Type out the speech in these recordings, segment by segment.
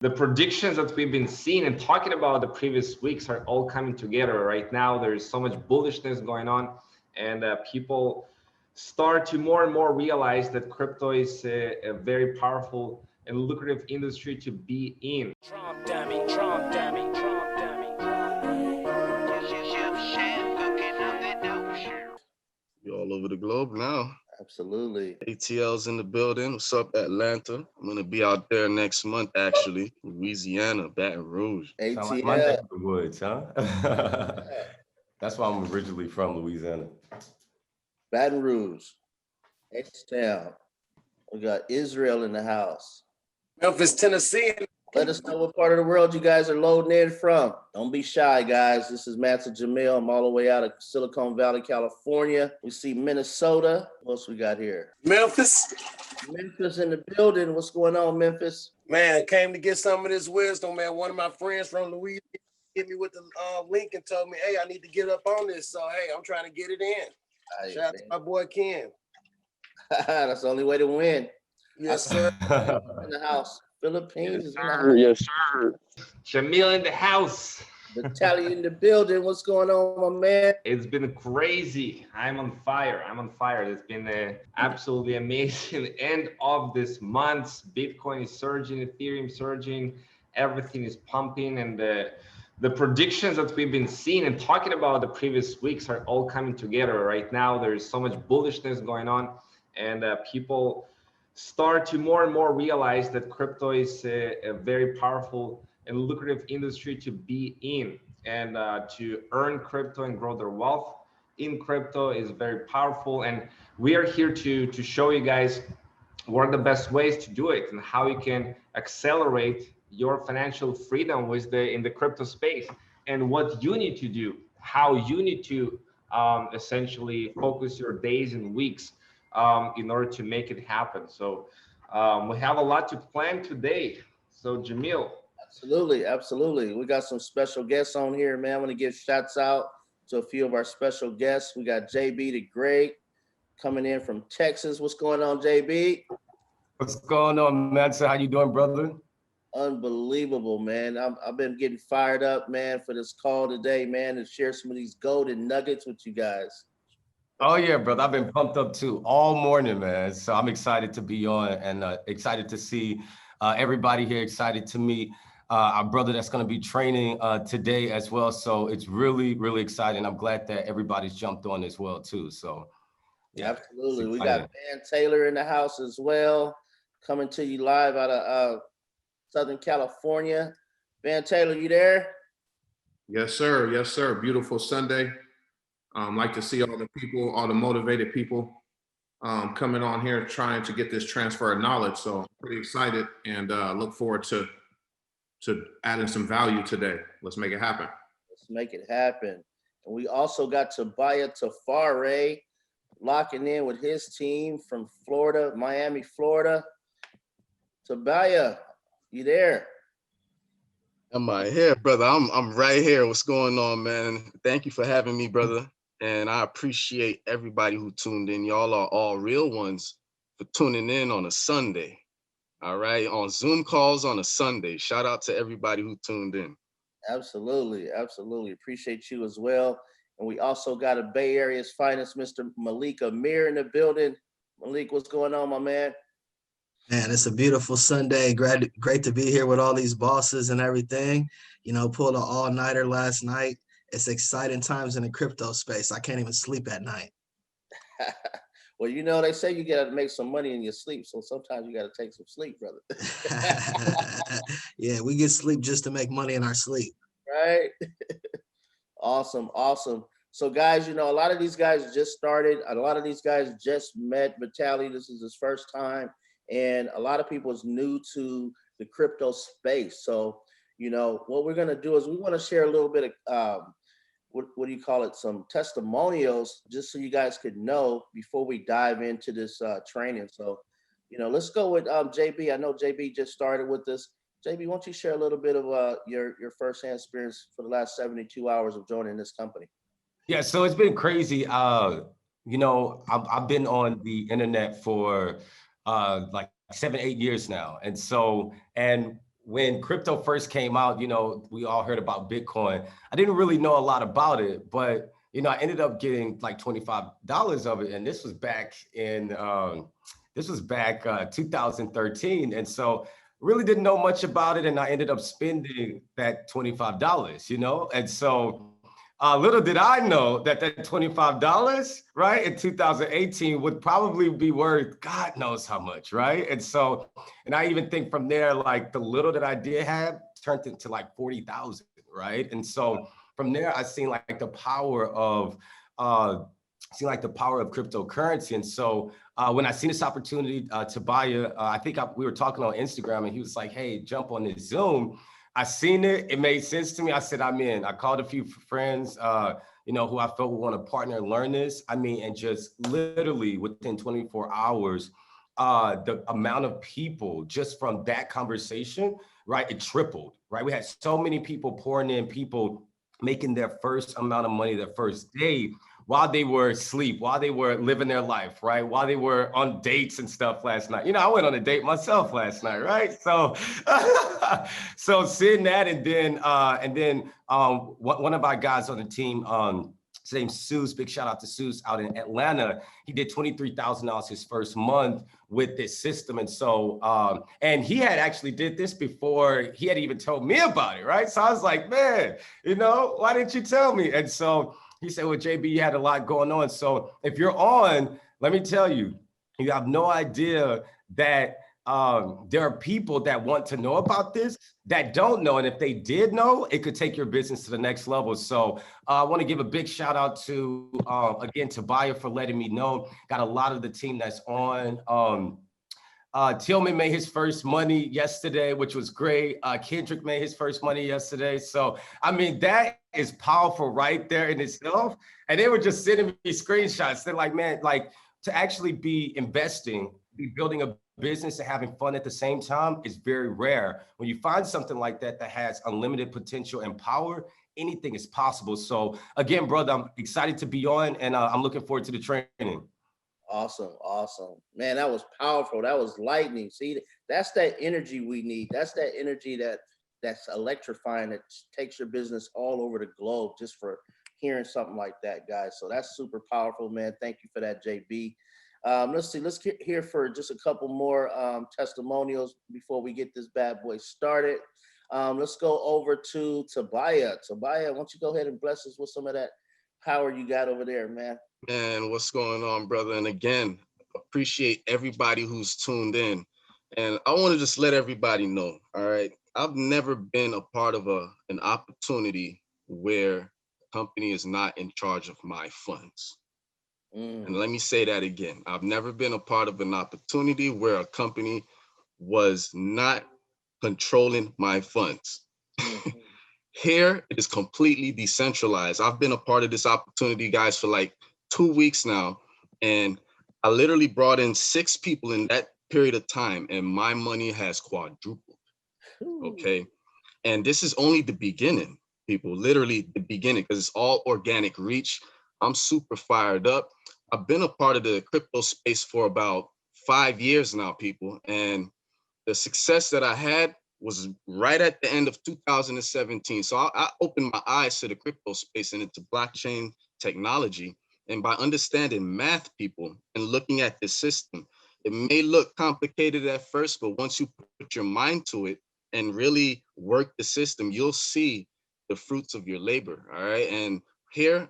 The predictions that we've been seeing and talking about the previous weeks are all coming together right now. There's so much bullishness going on, and people start to more and more realize that crypto is a very powerful and lucrative industry to be in. Trump dummy, Trump dummy, Trump dummy. You're all over the globe now. Absolutely. ATL's in the building. What's up, Atlanta? I'm gonna be out there next month, actually. Louisiana, Baton Rouge. Sound like my neck ATL. of the woods, huh? That's why I'm originally from Louisiana. Baton Rouge. H-Town. We got Israel in the house. Memphis, Tennessee. Let us know what part of the world you guys are loading in from. Don't be shy, guys. This is Master Jamil. I'm all the way out of Silicon Valley, California. We see Minnesota. What else we got here? Memphis. Memphis in the building. What's going on, Memphis? Man, came to get some of this wisdom, man. One of my friends from Louisiana hit me with the link and told me, hey, I need to get up on this. So, hey, I'm trying to get it in. Shout out to my boy Ken. That's the only way to win. Yes, sir. In the house. Philippines is in the house. Yes, sir. Jamil in the house. Vitaly in the building. What's going on, my man? It's been crazy. I'm on fire. It's been an absolutely amazing end of this month. Bitcoin is surging, Ethereum surging, everything is pumping, and the predictions that we've been seeing and talking about the previous weeks are all coming together right now. There's so much bullishness going on, and people start to more and more realize that crypto is a very powerful and lucrative industry to be in, and to earn crypto and grow their wealth in crypto is very powerful. And we are here to show you guys what are the best ways to do it and how you can accelerate your financial freedom in the crypto space, and what you need to do, how you need to essentially focus your days and weeks in order to make it happen. So we have a lot to plan today. So Jamil. Absolutely. We got some special guests on here, man. I want to give shouts out to a few of our special guests. We got JB the Great coming in from Texas. What's going on, JB? What's going on, man? So how you doing, brother? Unbelievable, man. I've been getting fired up, man, for this call today, man, to share some of these golden nuggets with you guys. Oh yeah, brother. I've been pumped up too all morning, man. So I'm excited to be on and excited to see everybody here, excited to meet our brother that's going to be training today as well. So it's really, really exciting. I'm glad that everybody's jumped on as well too. So yeah, absolutely. We got Van Taylor in the house as well, coming to you live out of Southern California. Van Taylor, you there? Yes, sir. Yes, sir. Beautiful Sunday. Like to see all the people, all the motivated people coming on here trying to get this transfer of knowledge. So I'm pretty excited and look forward to adding some value today. Let's make it happen. Let's make it happen. And we also got Tobiah Tafare locking in with his team from Florida, Miami, Florida. Tobiah, you there? Am I here, brother? I'm right here. What's going on, man? Thank you for having me, brother. And I appreciate everybody who tuned in. Y'all are all real ones for tuning in on a Sunday. All right, on Zoom calls on a Sunday. Shout out to everybody who tuned in. Absolutely. Appreciate you as well. And we also got a Bay Area's finest, Mr. Malik Amir in the building. Malik, what's going on, my man? Man, it's a beautiful Sunday. Great to be here with all these bosses and everything. You know, pulled an all-nighter last night. It's exciting times in the crypto space. I can't even sleep at night. Well, you know, they say you got to make some money in your sleep. So sometimes you got to take some sleep, brother. Yeah, we get sleep just to make money in our sleep. Right? Awesome. So guys, you know, a lot of these guys just started. A lot of these guys just met Vitaly. This is his first time. And a lot of people is new to the crypto space. So, you know, what we're going to do is we want to share a little bit of, what do you call it? Some testimonials, just so you guys could know before we dive into this training. So, you know, let's go with JB. I know JB just started with this. JB, why don't you share a little bit of your firsthand experience for the last 72 hours of joining this company? Yeah, so it's been crazy. You know, I've been on the internet for like 7-8 years now. And when crypto first came out, you know, we all heard about Bitcoin. I didn't really know a lot about it, but you know, I ended up getting like $25 of it, and this was back in 2013, and so really didn't know much about it, and I ended up spending that $25, you know, and so. Little did I know that that $25, right, in 2018 would probably be worth God knows how much, right? And so, and I even think from there, like the little that I did have turned into like 40,000, right? And so from there, I seen like the power of, the power of cryptocurrency. And so when I seen this opportunity to buy I think we were talking on Instagram, and he was like, "Hey, jump on this Zoom." I seen it. It made sense to me. I said, I'm in. I called a few friends, you know, who I felt would want to partner and learn this. I mean, and just literally within 24 hours, the amount of people just from that conversation, right, it tripled, right? We had so many people pouring in, people making their first amount of money their first day while they were asleep, while they were living their life, right? While they were on dates and stuff last night. You know, I went on a date myself last night, right? So, so seeing that, and then one of our guys on the team, his name's Seuss, big shout out to Seuss out in Atlanta. He did $23,000 his first month with this system. And so, and he had actually did this before he had even told me about it, right? So I was like, man, you know, why didn't you tell me? And so he said, well, JB, you had a lot going on. So if you're on, let me tell you, you have no idea that there are people that want to know about this that don't know. And if they did know, it could take your business to the next level. So I want to give a big shout out to, again, Tobiah for letting me know. Got a lot of the team that's on. Tillman made his first money yesterday, which was great. Kendrick made his first money yesterday. So, I mean, that is powerful right there in itself. And they were just sending me screenshots. They're like, man, like to actually be investing, be building a business and having fun at the same time is very rare. When you find something like that that has unlimited potential and power, anything is possible. So again, brother, I'm excited to be on, and I'm looking forward to the training. Awesome. Man, that was powerful. That was lightning. See, that's that energy we need. That's that energy that's electrifying, that takes your business all over the globe just for hearing something like that, guys. So that's super powerful, man. Thank you for that, JB. Let's see. Let's hear for just a couple more testimonials before we get this bad boy started. Let's go over to Tobiah. Tobiah, why don't you go ahead and bless us with some of that power you got over there, man? Man, what's going on, brother? And again, appreciate everybody who's tuned in. And I want to just let everybody know, all right, I've never been a part of an opportunity where a company is not in charge of my funds. And let me say that again. I've never been a part of an opportunity where a company was not controlling my funds. Here, it is completely decentralized. I've been a part of this opportunity, guys, for like 2 weeks now. And I literally brought in 6 people in that period of time, and my money has quadrupled. Okay. And this is only the beginning, people, literally the beginning, because it's all organic reach. I'm super fired up. I've been a part of the crypto space for about 5 years now, people. And the success that I had was right at the end of 2017. So I opened my eyes to the crypto space and into blockchain technology. And by understanding math, people, and looking at the system, it may look complicated at first, but once you put your mind to it and really work the system, you'll see the fruits of your labor, all right? And here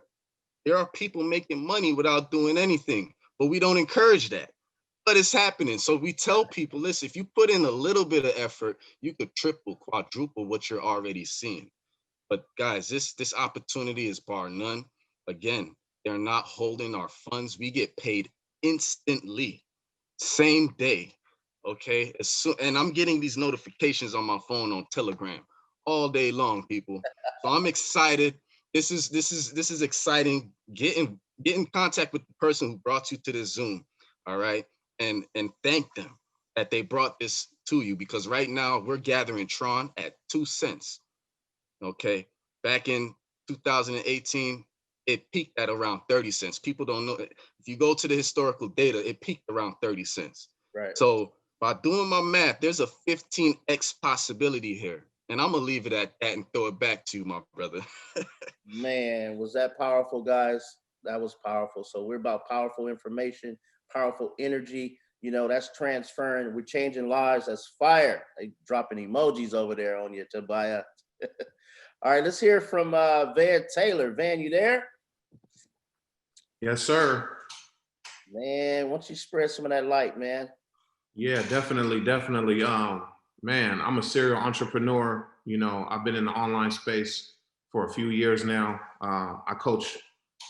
are people making money without doing anything, but we don't encourage that. But it's happening. So we tell people, listen, if you put in a little bit of effort, you could triple, quadruple what you're already seeing. But guys, this opportunity is bar none. Again, they're not holding our funds. We get paid instantly, same day. Okay. And I'm getting these notifications on my phone on Telegram all day long, people. So I'm excited. This is exciting. Get in contact with the person who brought you to this Zoom. All right. And thank them that they brought this to you, because right now we're gathering Tron at 2 cents. Okay. Back in 2018, it peaked at around 30 cents. People don't know. If you go to the historical data, it peaked around 30 cents. Right. So By doing my math, there's a 15x possibility here. And I'm gonna leave it at that and throw it back to you, my brother. Man, was that powerful, guys? That was powerful. So we're about powerful information, powerful energy. You know, that's transferring. We're changing lives. That's fire. They dropping emojis over there on you, Tobiah. All right, let's hear from Van Taylor. Van, you there? Yes, sir. Man, why don't you spread some of that light, man? Yeah, definitely, definitely. Man, I'm a serial entrepreneur. You know, I've been in the online space for a few years now. I coach,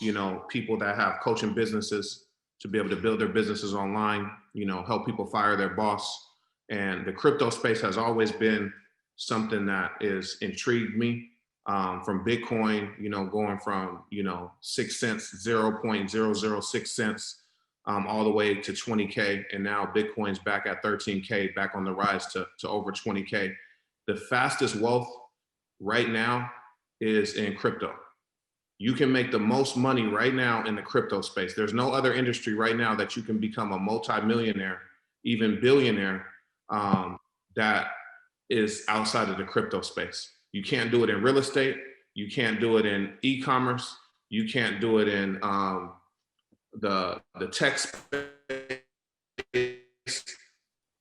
you know, people that have coaching businesses to be able to build their businesses online, you know, help people fire their boss. And the crypto space has always been something that is intrigued me. From Bitcoin, you know, going from, you know, 6 cents, 0.006 cents, all the way to 20K. And now Bitcoin's back at 13K, back on the rise to over 20K. The fastest wealth right now is in crypto. You can make the most money right now in the crypto space. There's no other industry right now that you can become a multi-millionaire, even billionaire, that is outside of the crypto space. You can't do it in real estate. You can't do it in e-commerce. You can't do it in the tech space.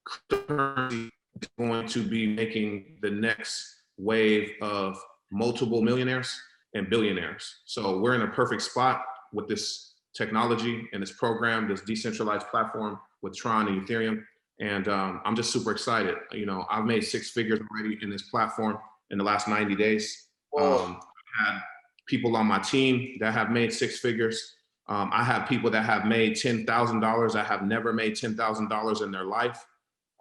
Cryptocurrency is going to be making the next wave of multiple millionaires and billionaires. So we're in a perfect spot with this technology and this program, this decentralized platform with Tron and Ethereum. And I'm just super excited. You know, I've made 6 figures already in this platform in the last 90 days. I've had people on my team that have made 6 figures. I have people that have made $10,000 that have never made $10,000 in their life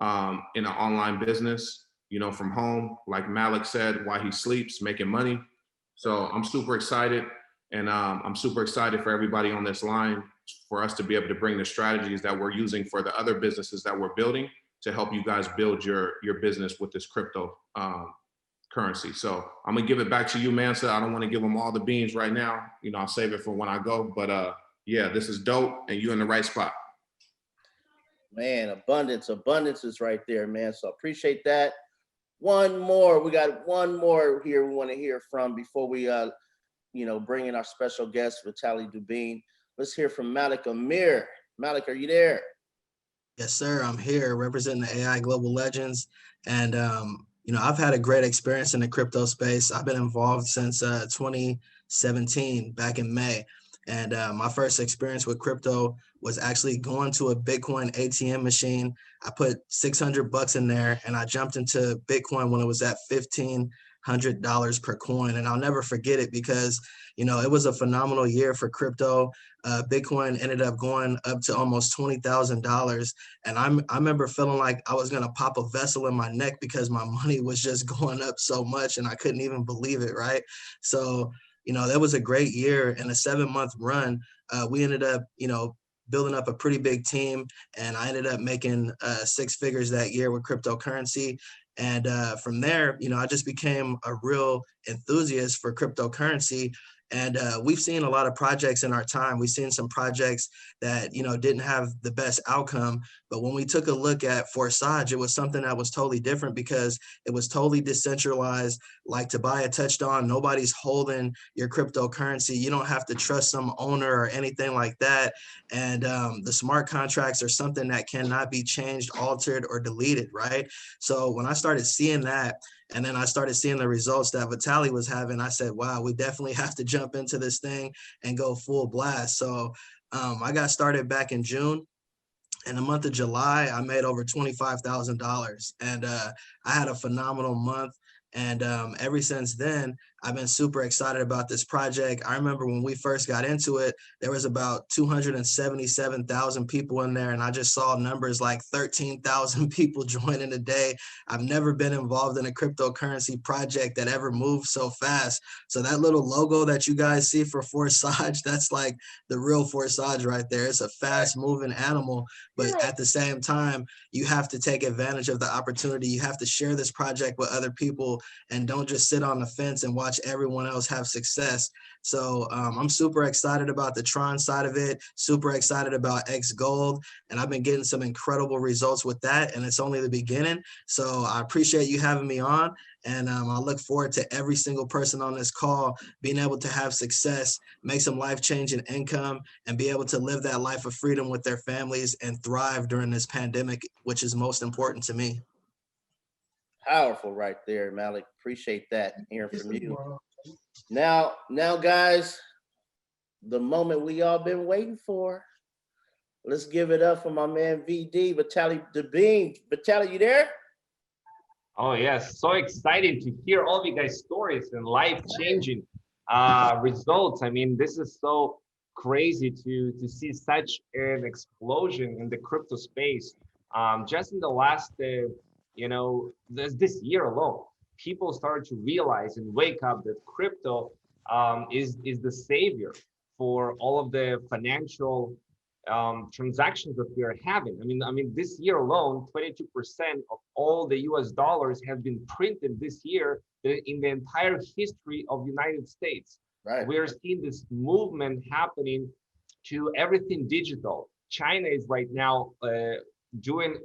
in an online business, you know, from home, like Malik said, while he sleeps, making money. So I'm super excited. And I'm super excited for everybody on this line for us to be able to bring the strategies that we're using for the other businesses that we're building to help you guys build your business with this crypto currency. So I'm gonna give it back to you, Mansa. I don't want to give them all the beans right now. You know, I'll save it for when I go. But yeah, this is dope, and you're in the right spot. Man, abundance is right there, man. So appreciate that. One more, we got one more here we want to hear from before we you know, bring in our special guest, Vitaly Dubin. Let's hear from Malik Amir. Malik, are you there? Yes, sir. I'm here representing the AI Global Legends. And, you know, I've had a great experience in the crypto space. I've been involved since 2017, back in May. And my first experience with crypto was actually going to a Bitcoin ATM machine. I put $600 in there and I jumped into Bitcoin when it was at $1,500 per coin. And I'll never forget it because, you know, it was a phenomenal year for crypto. Bitcoin ended up going up to almost $20,000. And I remember feeling like I was going to pop a vessel in my neck because my money was just going up so much and I couldn't even believe it, right? So, you know, that was a great year. In a 7-month run, we ended up, you know, building up a pretty big team. And I ended up making 6 figures that year with cryptocurrency. And from there, you know, I just became a real enthusiast for cryptocurrency. And we've seen a lot of projects in our time. We've seen some projects that, you know, didn't have the best outcome. But when we took a look at Forsage, it was something that was totally different because it was totally decentralized. Like Tobiah touched on, nobody's holding your cryptocurrency. You don't have to trust some owner or anything like that. And the smart contracts are something that cannot be changed, altered, or deleted, right? So when I started seeing that, and then I started seeing the results that Vitaly was having, I said, wow, we definitely have to jump into this thing and go full blast. So I got started back in June. In the month of July, I made over $25,000 and I had a phenomenal month. And ever since then, I've been super excited about this project. I remember when we first got into it, there was about 277,000 people in there. And I just saw numbers like 13,000 people joining a day. I've never been involved in a cryptocurrency project that ever moved so fast. So that little logo that you guys see for Forsage, that's like the real Forsage right there. It's a fast moving animal, but at the same time, you have to take advantage of the opportunity. You have to share this project with other people and don't just sit on the fence and watch everyone else have success. So I'm super excited about the Tron side of it, super excited about X Gold, and I've been getting some incredible results with that, and it's only the beginning. So I appreciate you having me on, and I look forward to every single person on this call being able to have success, make some life-changing income, and be able to live that life of freedom with their families and thrive during this pandemic, which is most important to me. Powerful right there, Malik. Appreciate that, hearing from you. Now, guys, the moment we all been waiting for. Let's give it up for my man VD, Vitaly Dubin. Vitaly, you there? Oh yes, so excited to hear all of you guys' stories and life-changing results. I mean, this is so crazy to see such an explosion in the crypto space. Just in the last, this year alone, people started to realize and wake up that crypto is the savior for all of the financial transactions that we are having. I mean, this year alone, 22% of all the US dollars have been printed this year in the entire history of the United States. Right. We are seeing this movement happening to everything digital. China is right now doing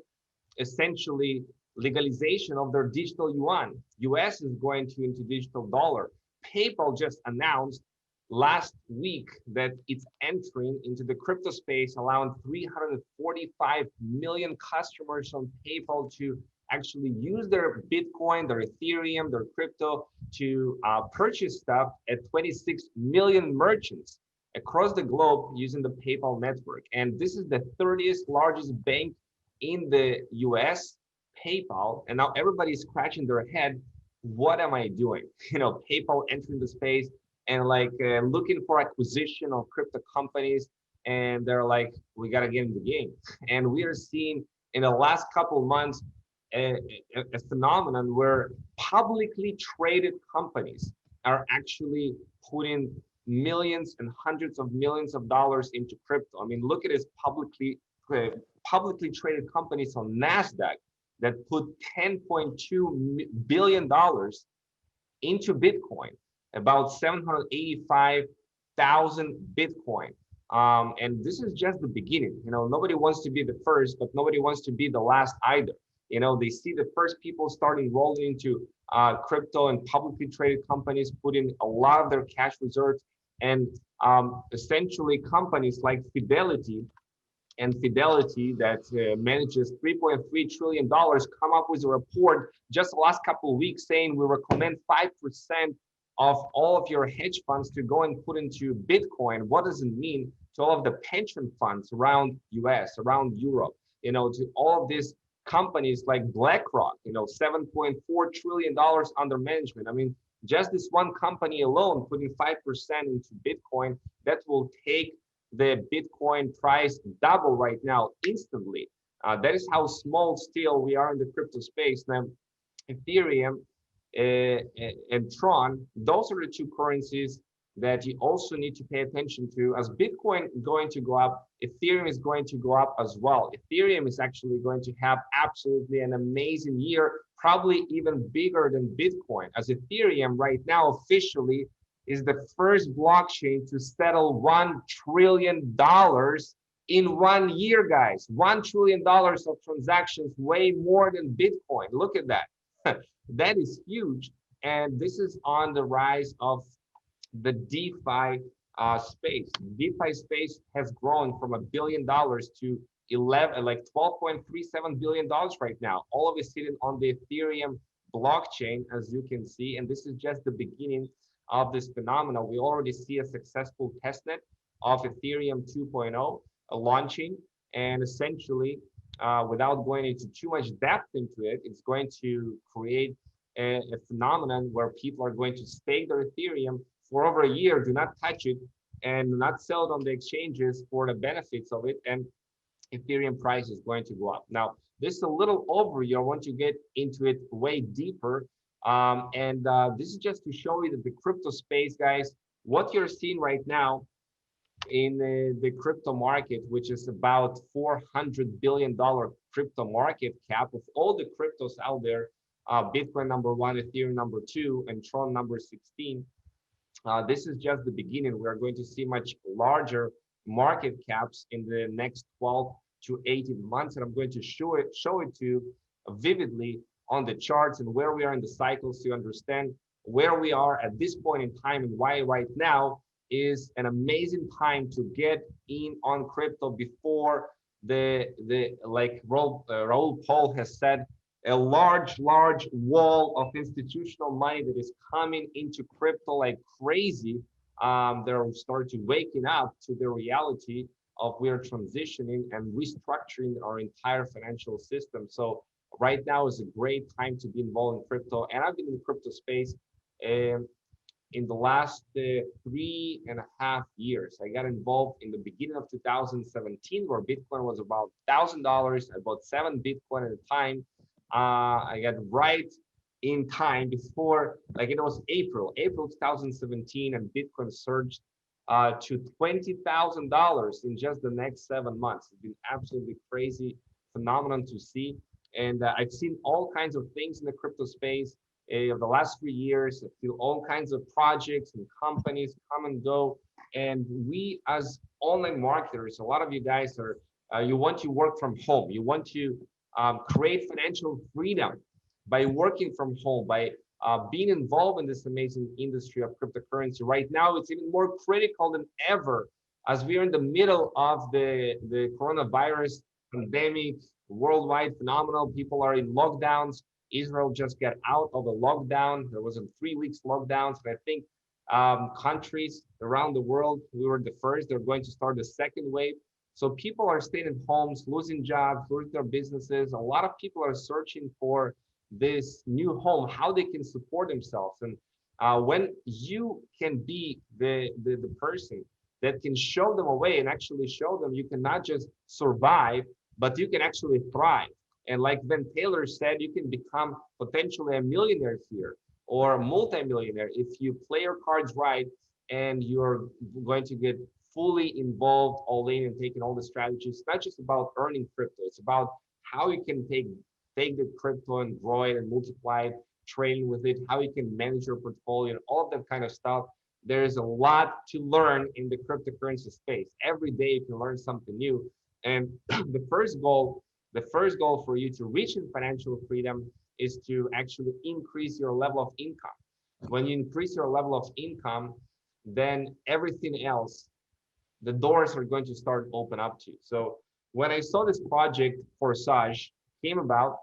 essentially legalization of their digital yuan. US is going into digital dollar. PayPal just announced last week that it's entering into the crypto space, allowing 345 million customers on PayPal to actually use their Bitcoin, their Ethereum, their crypto to purchase stuff at 26 million merchants across the globe using the PayPal network. And this is the 30th largest bank in the US, PayPal. And now everybody's scratching their head, what am I doing? PayPal entering the space and looking for acquisition of crypto companies, and they're like, we got to get in the game. And we are seeing in the last couple of months a phenomenon where publicly traded companies are actually putting millions and hundreds of millions of dollars into crypto. I mean, look at this publicly traded companies on NASDAQ that put $10.2 billion into Bitcoin, about 785,000 Bitcoin. And this is just the beginning. Nobody wants to be the first, but nobody wants to be the last either. They see the first people starting rolling into crypto, and publicly traded companies putting a lot of their cash reserves, and essentially companies like Fidelity that manages $3.3 trillion come up with a report just the last couple of weeks saying we recommend 5% of all of your hedge funds to go and put into Bitcoin. What does it mean to all of the pension funds around US, around Europe, to all of these companies like BlackRock, $7.4 trillion under management. I mean, just this one company alone putting 5% into Bitcoin, that will take the Bitcoin price double right now instantly. That is how small still we are in the crypto space. Now, Ethereum and Tron, those are the two currencies that you also need to pay attention to. As Bitcoin going to go up, Ethereum is going to go up as well. Ethereum is actually going to have absolutely an amazing year, probably even bigger than Bitcoin, as Ethereum right now officially is the first blockchain to settle $1 trillion in 1 year, guys. $1 trillion of transactions, way more than Bitcoin. Look at that. That is huge. And this is on the rise of the DeFi space. DeFi space has grown from $1 billion to $12.37 billion right now. All of it sitting on the Ethereum blockchain, as you can see. And this is just the beginning of this phenomenon. We already see a successful testnet of Ethereum 2.0 launching, and essentially, without going into too much depth into it, it's going to create a phenomenon where people are going to stake their Ethereum for over a year, do not touch it, and not sell it on the exchanges for the benefits of it, and Ethereum price is going to go up. Now, this is a little overview. I want to get into it way deeper. This is just to show you that the crypto space, guys, what you're seeing right now in the crypto market, which is about $400 billion crypto market cap of all the cryptos out there, Bitcoin number 1, Ethereum number 2, and Tron number 16. This is just the beginning. We are going to see much larger market caps in the next 12 to 18 months, and I'm going to show it to you vividly on the charts and where we are in the cycle, so you understand where we are at this point in time and why right now is an amazing time to get in on crypto before the like Raoul Pal has said, a large wall of institutional money that is coming into crypto like crazy. They're starting waking up to the reality of we are transitioning and restructuring our entire financial system. So right now is a great time to be involved in crypto. And I've been in the crypto space in the last 3.5 years. I got involved in the beginning of 2017, where Bitcoin was about $1,000. I bought 7 Bitcoin at a time. I got right in time before, like it was April 2017, and Bitcoin surged to $20,000 in just the next 7 months. It's been absolutely crazy phenomenon to see. And I've seen all kinds of things in the crypto space of the last 3 years. I feel all kinds of projects and companies come and go. And we as online marketers, a lot of you guys are, you want to work from home. You want to create financial freedom by working from home, by being involved in this amazing industry of cryptocurrency. Right now, it's even more critical than ever as we are in the middle of the coronavirus pandemic, worldwide phenomenal. People are in lockdowns. Israel just got out of the lockdown. There was a 3 weeks lockdowns, but I think countries around the world, we were the first. They're going to start the second wave. So people are staying at homes, losing jobs, losing their businesses. A lot of people are searching for this new home, how they can support themselves. And when you can be the person that can show them a way and actually show them you can not just survive, but you can actually thrive. And like Ben Taylor said, you can become potentially a millionaire here or a multimillionaire if you play your cards right and you're going to get fully involved all in and taking all the strategies. It's not just about earning crypto. It's about how you can take the crypto and grow it and multiply it, trading with it, how you can manage your portfolio and all of that kind of stuff. There's a lot to learn in the cryptocurrency space. Every day you can learn something new. And the first goal for you to reach in financial freedom is to actually increase your level of income. When you increase your level of income, then everything else, the doors are going to start open up to you. So when I saw this project Forsage came about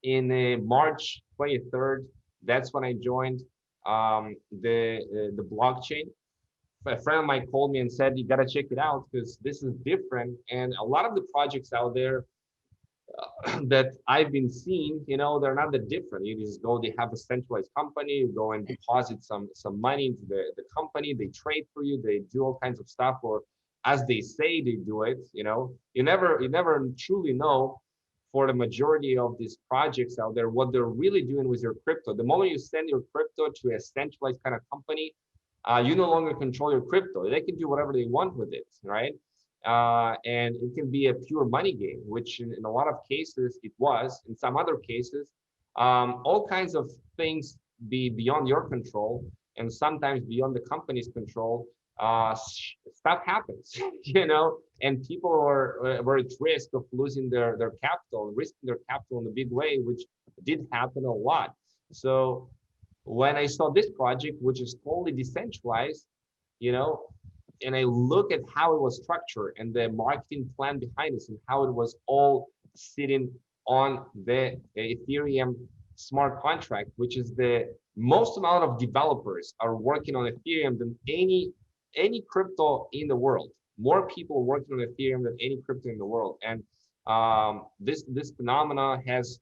in March 23rd, that's when I joined the blockchain. A friend of mine called me and said, you got to check it out because this is different. And a lot of the projects out there that I've been seeing, you know, they're not that different. You just go, they have a centralized company, you go and deposit some money into the company, they trade for you, they do all kinds of stuff, or as they say they do it, you know. You never truly know for the majority of these projects out there what they're really doing with your crypto. The moment you send your crypto to a centralized kind of company, you no longer control your crypto. They can do whatever they want with it, right? And it can be a pure money game, which in a lot of cases it was. In some other cases, all kinds of things be beyond your control and sometimes beyond the company's control. Stuff happens, you know, and people were at risk of losing their capital, risking their capital in a big way, which did happen a lot. So when I saw this project, which is totally decentralized, you know, and I look at how it was structured and the marketing plan behind this and how it was all sitting on the Ethereum smart contract, which is the most amount of developers are working on Ethereum than any crypto in the world. More people working on Ethereum than any crypto in the world. And this phenomena has,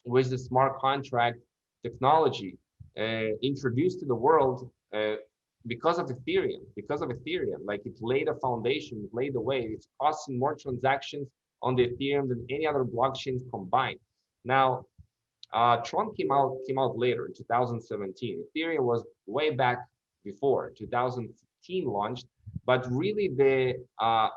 with the smart contract technology, introduced to the world because of Ethereum. Like it laid a foundation, it laid the way. It's processing more transactions on the Ethereum than any other blockchains combined. Now, Tron came out later in 2017. Ethereum was way back before 2015 launched, but really the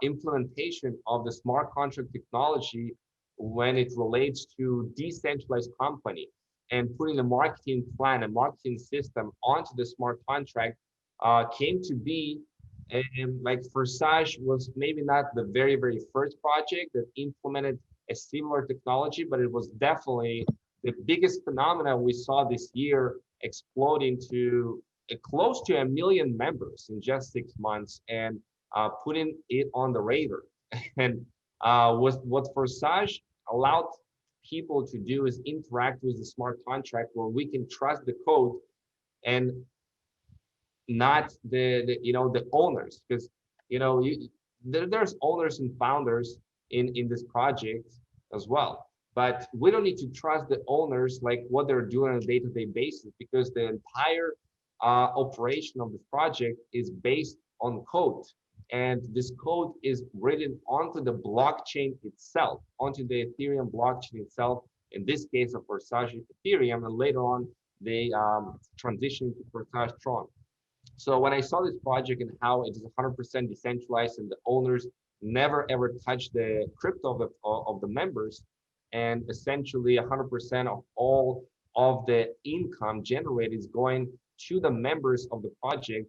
implementation of the smart contract technology when it relates to decentralized company and putting a marketing plan, a marketing system onto the smart contract came to be. And like Forsage was maybe not the very, very first project that implemented a similar technology, but it was definitely the biggest phenomenon we saw this year, exploding to close to 1 million members in just 6 months, and putting it on the radar. And what Forsage allowed people to do is interact with the smart contract where we can trust the code and not the owners, because there's owners and founders in this project as well, but we don't need to trust the owners like what they're doing on a day-to-day basis, because the entire operation of this project is based on code, and this code is written onto the blockchain itself, onto the Ethereum blockchain itself, in this case of Forsage Ethereum, and later on they transitioned to Forsage Tron. So when I saw this project and how it is 100% decentralized and the owners never ever touch the crypto of the members, and essentially 100% of all of the income generated is going to the members of the project,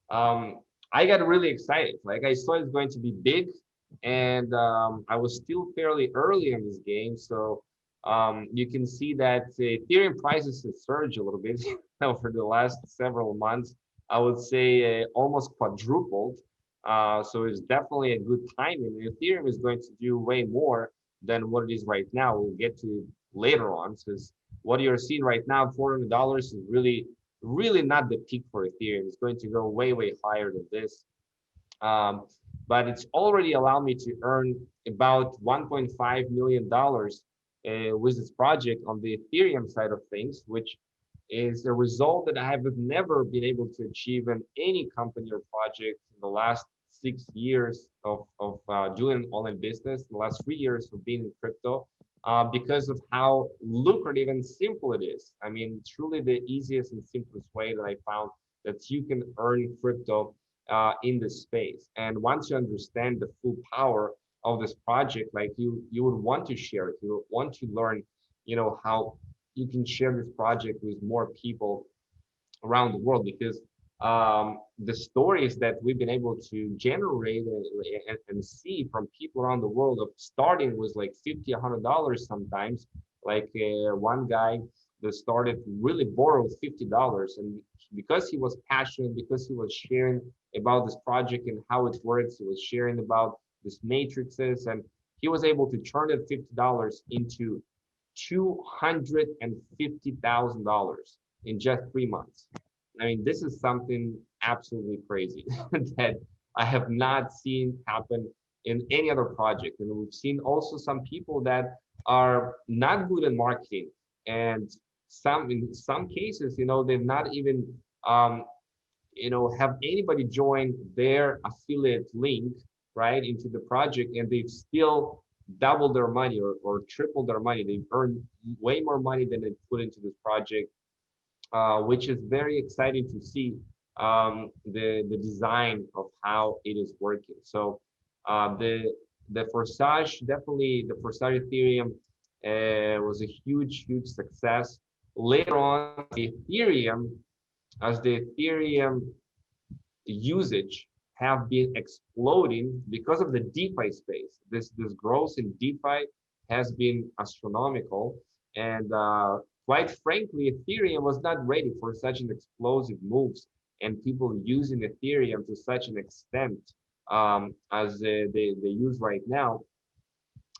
I got really excited. Like, I saw it's going to be big, and I was still fairly early in this game. So you can see that Ethereum prices have surged a little bit over the last several months. I would say almost quadrupled. So it's definitely a good timing. Ethereum is going to do way more than what it is right now. We'll get to later on, because what you're seeing right now, $400 is really not the peak for Ethereum. It's going to go way, way higher than this. But it's already allowed me to earn about $1.5 million with this project on the Ethereum side of things, which is a result that I have never been able to achieve in any company or project in the last 6 years of doing online business, the last 3 years of being in crypto, because of how lucrative and simple it is. I mean, truly the easiest and simplest way that I found that you can earn crypto in this space. And once you understand the full power of this project, like you would want to share it, you would want to learn, how you can share this project with more people around the world, because the stories that we've been able to generate and see from people around the world of starting with like $50, $100 sometimes, like one guy that started really borrowed $50, and because he was passionate, because he was sharing about this project and how it works, he was sharing about this matrices, and he was able to turn that $50 into $250,000 in just 3 months. I mean, this is something absolutely crazy that I have not seen happen in any other project. And we've seen also some people that are not good at marketing, and in some cases, they've not even have anybody join their affiliate link right into the project, and they've still doubled their money or tripled their money. They've earned way more money than they put into this project, which is very exciting to see the design of how it is working. So the Forsage, definitely the Forsage Ethereum was a huge success. Later on, the Ethereum, as the Ethereum usage have been exploding because of the DeFi space. This growth in DeFi has been astronomical, and quite frankly, Ethereum was not ready for such an explosive moves and people using Ethereum to such an extent as they use right now.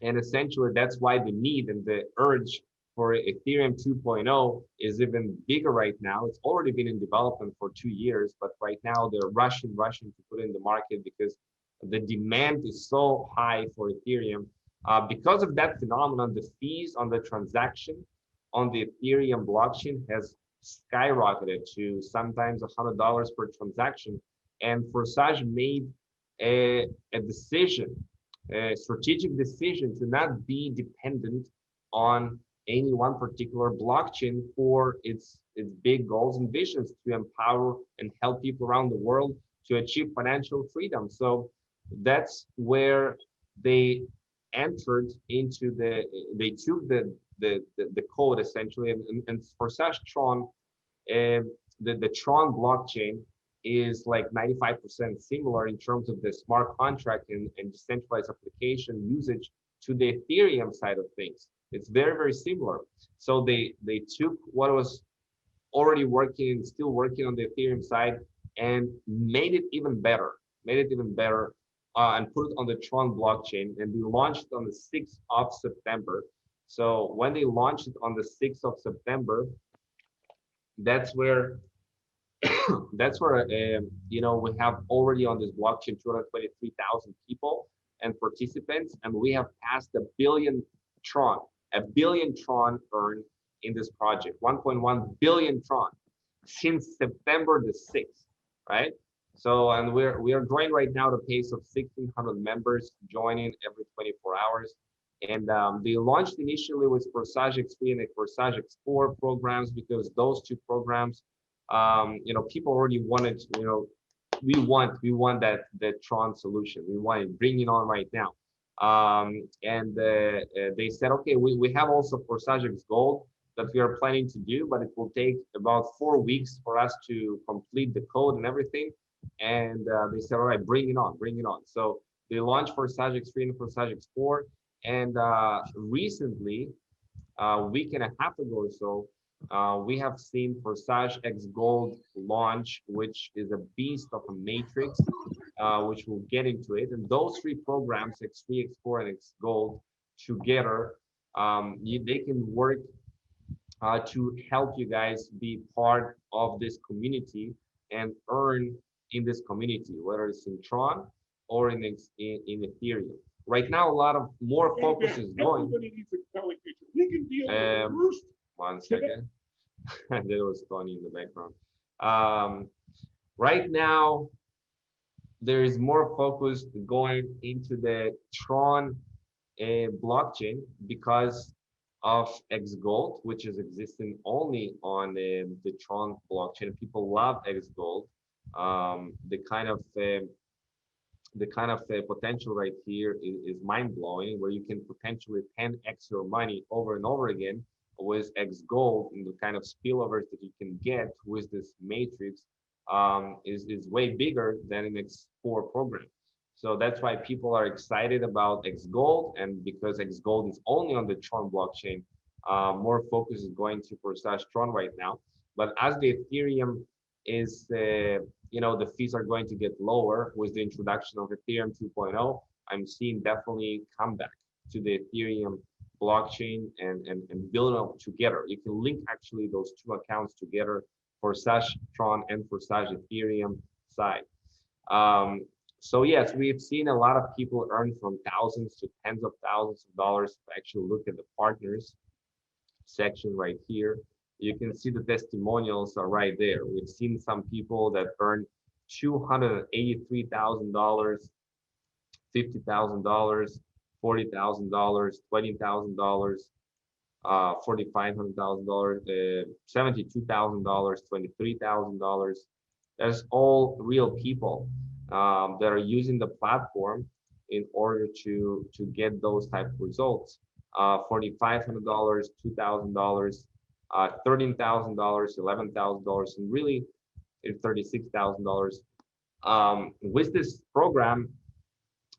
And essentially, that's why the need and the urge for Ethereum 2.0 is even bigger right now. It's already been in development for 2 years, but right now they're rushing to put it in the market because the demand is so high for Ethereum. Because of that phenomenon, the fees on the transaction on the Ethereum blockchain has skyrocketed to sometimes $100 per transaction. And Forsage made a decision, a strategic decision, to not be dependent on any one particular blockchain for its big goals and visions to empower and help people around the world to achieve financial freedom. So that's where they entered into they took the the code essentially. And for Tron, the Tron blockchain is like 95% similar in terms of the smart contract and decentralized application usage to the Ethereum side of things. It's very, very similar. So they took what was already working, still working on the Ethereum side, and made it even better, and put it on the Tron blockchain. And they launched it on the 6th of September. So when they launched it on the 6th of September, that's where you know, we have already on this blockchain 223,000 people and participants, and we have passed a billion Tron earned in this project, 1.1 billion Tron since September the 6th, right? So, and we are growing right now at a pace of 1,600 members joining every 24 hours. And they launched initially with Forsage X3 and Forsage X4 programs, because those two programs, you know, people already wanted, you know, we want that Tron solution. We want it, bring it on right now. And they said, okay, we have also Forsage X Gold that we are planning to do, but it will take about 4 weeks for us to complete the code and everything. And they said, all right, bring it on. So they launched Forsage X3 and Forsage X4. And recently, a week and a half ago or so, we have seen Forsage X Gold launch, which is a beast of a matrix, which we'll get into it. And those three programs, X3, X4, and X Gold, together, they can work to help you guys be part of this community and earn in this community, whether it's in Tron or in Ethereum. Right now, a lot of more focus is going. One second. There was Tony in the background. Right now, there is more focus going into the Tron blockchain because of X Gold, which is existing only on the Tron blockchain. People love X Gold. The kind of potential right here is mind-blowing, where you can potentially 10x your money over and over again with X Gold, and the kind of spillovers that you can get with this matrix is way bigger than an X4 program. So that's why people are excited about X Gold, and because X Gold is only on the Tron blockchain, more focus is going to Forsage Tron right now. But as the Ethereum is, you know, the fees are going to get lower with the introduction of Ethereum 2.0, I'm seeing definitely comeback to the Ethereum blockchain and build it up together. You can link actually those two accounts together, Forsage Tron and Forsage Ethereum side. So yes, we've seen a lot of people earn from thousands to tens of thousands of dollars. If I actually look at the partners section right here, you can see the testimonials are right there. We've seen some people that earned $283,000, $50,000, $40,000, $20,000, $4,500,000, $72,000, $23,000. That's all real people that are using the platform in order to get those type of results. $4,500, $2,000, $13,000, $11,000, and really $36,000. With this program,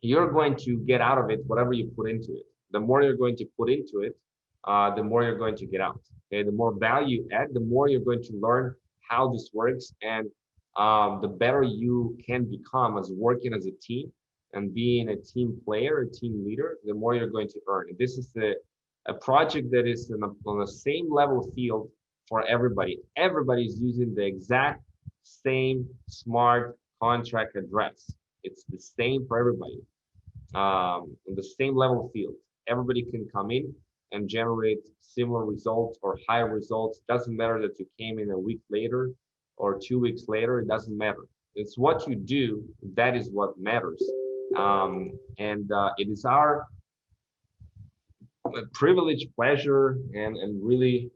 you're going to get out of it whatever you put into it. The more you're going to put into it, the more you're going to get out. Okay, the more value you add, the more you're going to learn how this works, and the better you can become as working as a team and being a team player, a team leader, the more you're going to earn. And this is a project that is on the same level field for everybody. Everybody's using the exact same smart contract address. It's the same for everybody. On the same level field, everybody can come in and generate similar results or higher results. Doesn't matter that you came in a week later or 2 weeks later, it doesn't matter. It's what you do, that is what matters. It is our privilege, pleasure, and really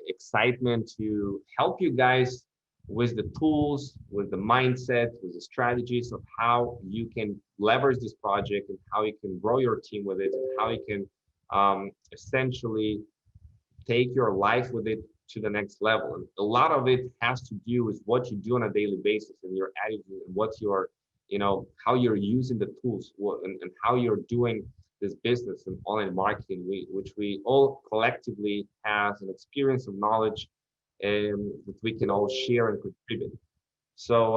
excitement to help you guys with the tools, with the mindset, with the strategies of how you can leverage this project and how you can grow your team with it, and how you can essentially take your life with it to the next level. And a lot of it has to do with what you do on a daily basis and your attitude and what your, how you're using the tools and how you're doing this business and online marketing, which we all collectively has an experience of knowledge that we can all share and contribute. So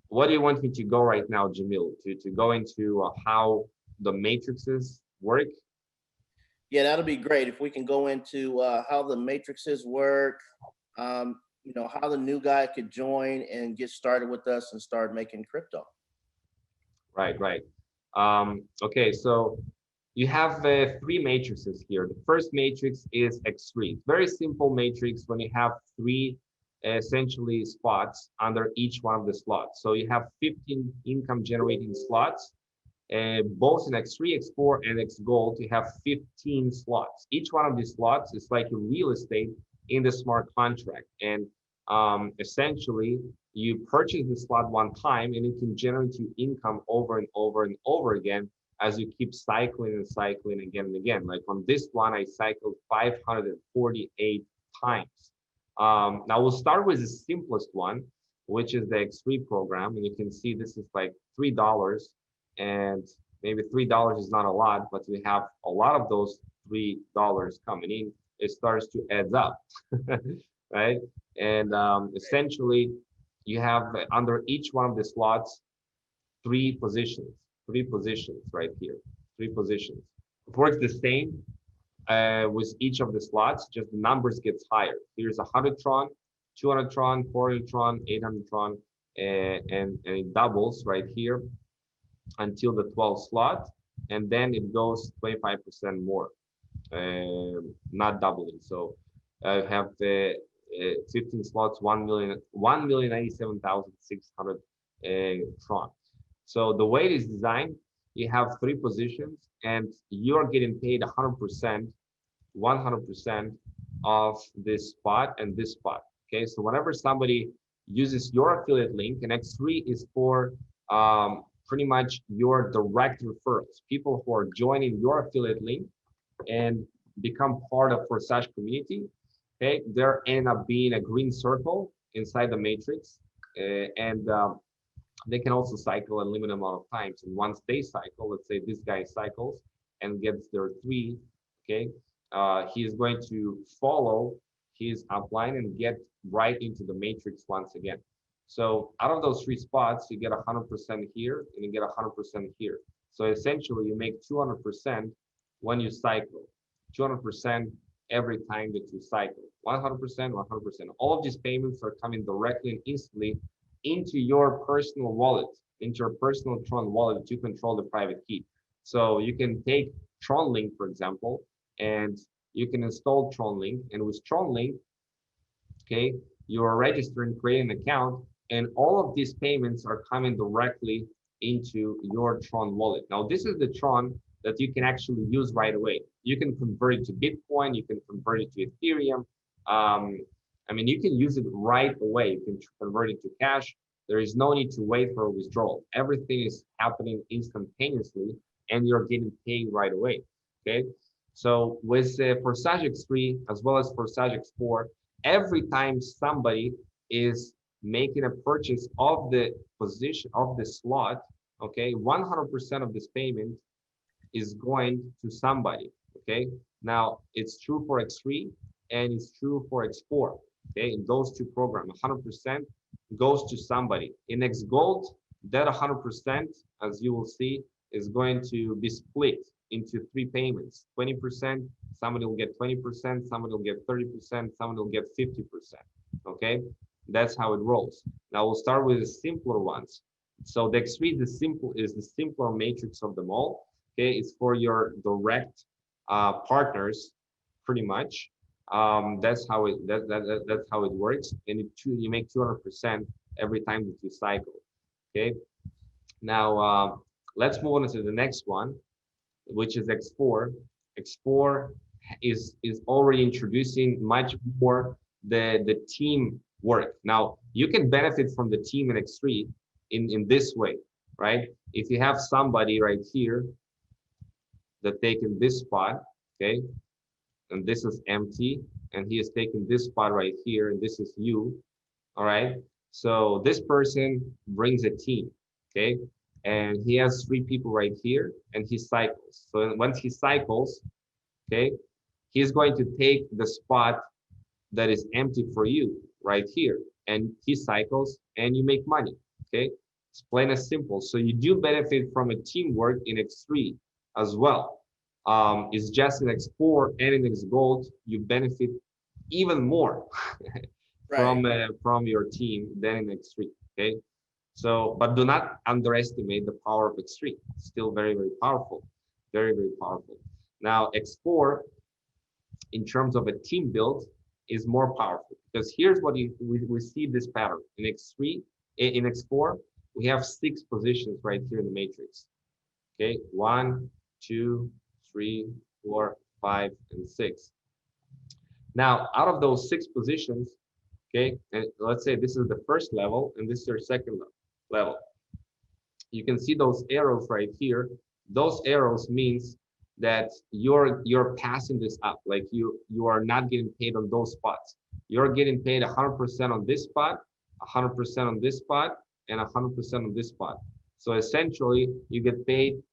what do you want me to go right now, Jamil, to go into how the matrices work? Yeah, that'll be great if we can go into how the matrices work, how the new guy could join and get started with us and start making crypto. Right. Okay, so you have 3 matrices here. The first matrix is X3. Very simple matrix when you have 3 essentially spots under each one of the slots. So you have 15 income generating slots. Both in X3, X4, and X Gold, you have 15 slots. Each one of these slots is like a real estate in the smart contract. And essentially, you purchase the slot one time and it can generate you income over and over and over again as you keep cycling and cycling again and again. Like on this one, I cycled 548 times. Now we'll start with the simplest one, which is the X3 program. And you can see this is like $3. And maybe $3 is not a lot, but we have a lot of those $3 coming in. It starts to add up, right? And essentially, you have under each one of the slots 3 positions right here, 3 positions. It works the same with each of the slots, just the numbers gets higher. Here's 100 Tron, 200 Tron, 400 Tron, 800 Tron, and it doubles right here until the 12th slot, and then it goes 25% more, not doubling. So I have the 15 slots, 1,097,600 Tron. So the way it is designed, you have 3 positions, and you're getting paid 100% of this spot and this spot. Okay, so whenever somebody uses your affiliate link, and X3 is for pretty much your direct referrals, people who are joining your affiliate link and become part of Forsage community. Okay, they're end up being a green circle inside the matrix, and they can also cycle a limited amount of times. And once they cycle, let's say this guy cycles and gets their 3, okay, he is going to follow his upline and get right into the matrix once again. So out of those 3 spots, you get 100% here and you get 100% here. So essentially, you make 200% when you cycle, 200% every time that you cycle, 100%, 100%. All of these payments are coming directly and instantly into your personal wallet, into your personal Tron wallet to control the private key. So you can take TronLink, for example, and you can install TronLink. And with TronLink, okay, you are registering, creating an account, and all of these payments are coming directly into your Tron wallet. Now, this is the Tron that you can actually use right away. You can convert it to Bitcoin, you can convert it to Ethereum. I mean, you can use it right away. You can convert it to cash. There is no need to wait for a withdrawal. Everything is happening instantaneously, and you're getting paid right away. Okay. So with Forsage X3 as well as Forsage X4, every time somebody is making a purchase of the position of the slot, okay, 100% of this payment is going to somebody. Okay. Now it's true for X3 and it's true for X4. Okay, in those 2 programs, 100% goes to somebody. In X Gold, that 100%, as you will see, is going to be split into 3 payments. 20%, somebody will get 20%, somebody will get 30%, somebody will get 50%. Okay, that's how it rolls. Now we'll start with the simpler ones. So the X3 is the simpler matrix of them all. Okay, it's for your direct partners, pretty much. That's how it works, and you make 200% every time that you cycle. Okay, now let's move on to the next one, which is X4. X4 is already introducing much more the team work. Now you can benefit from the team in X3 in this way, right? If you have somebody right here that taken this spot, okay, and this is empty, and he is taking this spot right here, and this is you. All right. So this person brings a team, okay, and he has 3 people right here, and he cycles. So once he cycles, okay, he's going to take the spot that is empty for you right here, and he cycles, and you make money. Okay, it's plain and simple. So you do benefit from a teamwork in X3 as well. It's just in X4 and in X Gold you benefit even more from your team than in X3. Okay, so but do not underestimate the power of X3. It's still very, very powerful, very, very powerful. Now X4, in terms of a team build, is more powerful, because here's what we see this pattern in X3. In X4 we have 6 positions right here in the matrix. Okay, 1, 2, 3, 4, 5, and 6. Now out of those 6 positions, okay, and let's say this is the first level and this is your second level, you can see those arrows right here. Those arrows means that you're passing this up, like you are not getting paid on those spots. You're getting paid 100% on this spot, 100% on this spot, and 100% on this spot. So essentially you get paid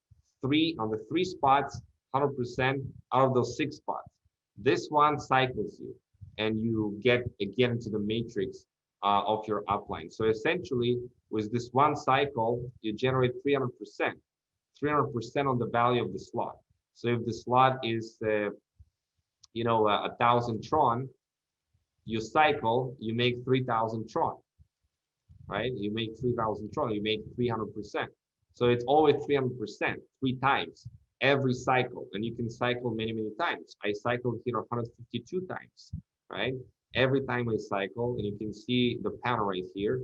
3 on the 3 spots, 100% out of those 6 spots. This one cycles you, and you get again into the matrix of your upline. So essentially with this one cycle you generate 300% on the value of the slot. So if the slot is, 1,000 Tron, you cycle, you make 3,000 Tron, right? You make 3,000 Tron, you make 300%. So it's always 300%, 3 times every cycle. And you can cycle many, many times. I cycled here 152 times, right? Every time I cycle, and you can see the pattern right here,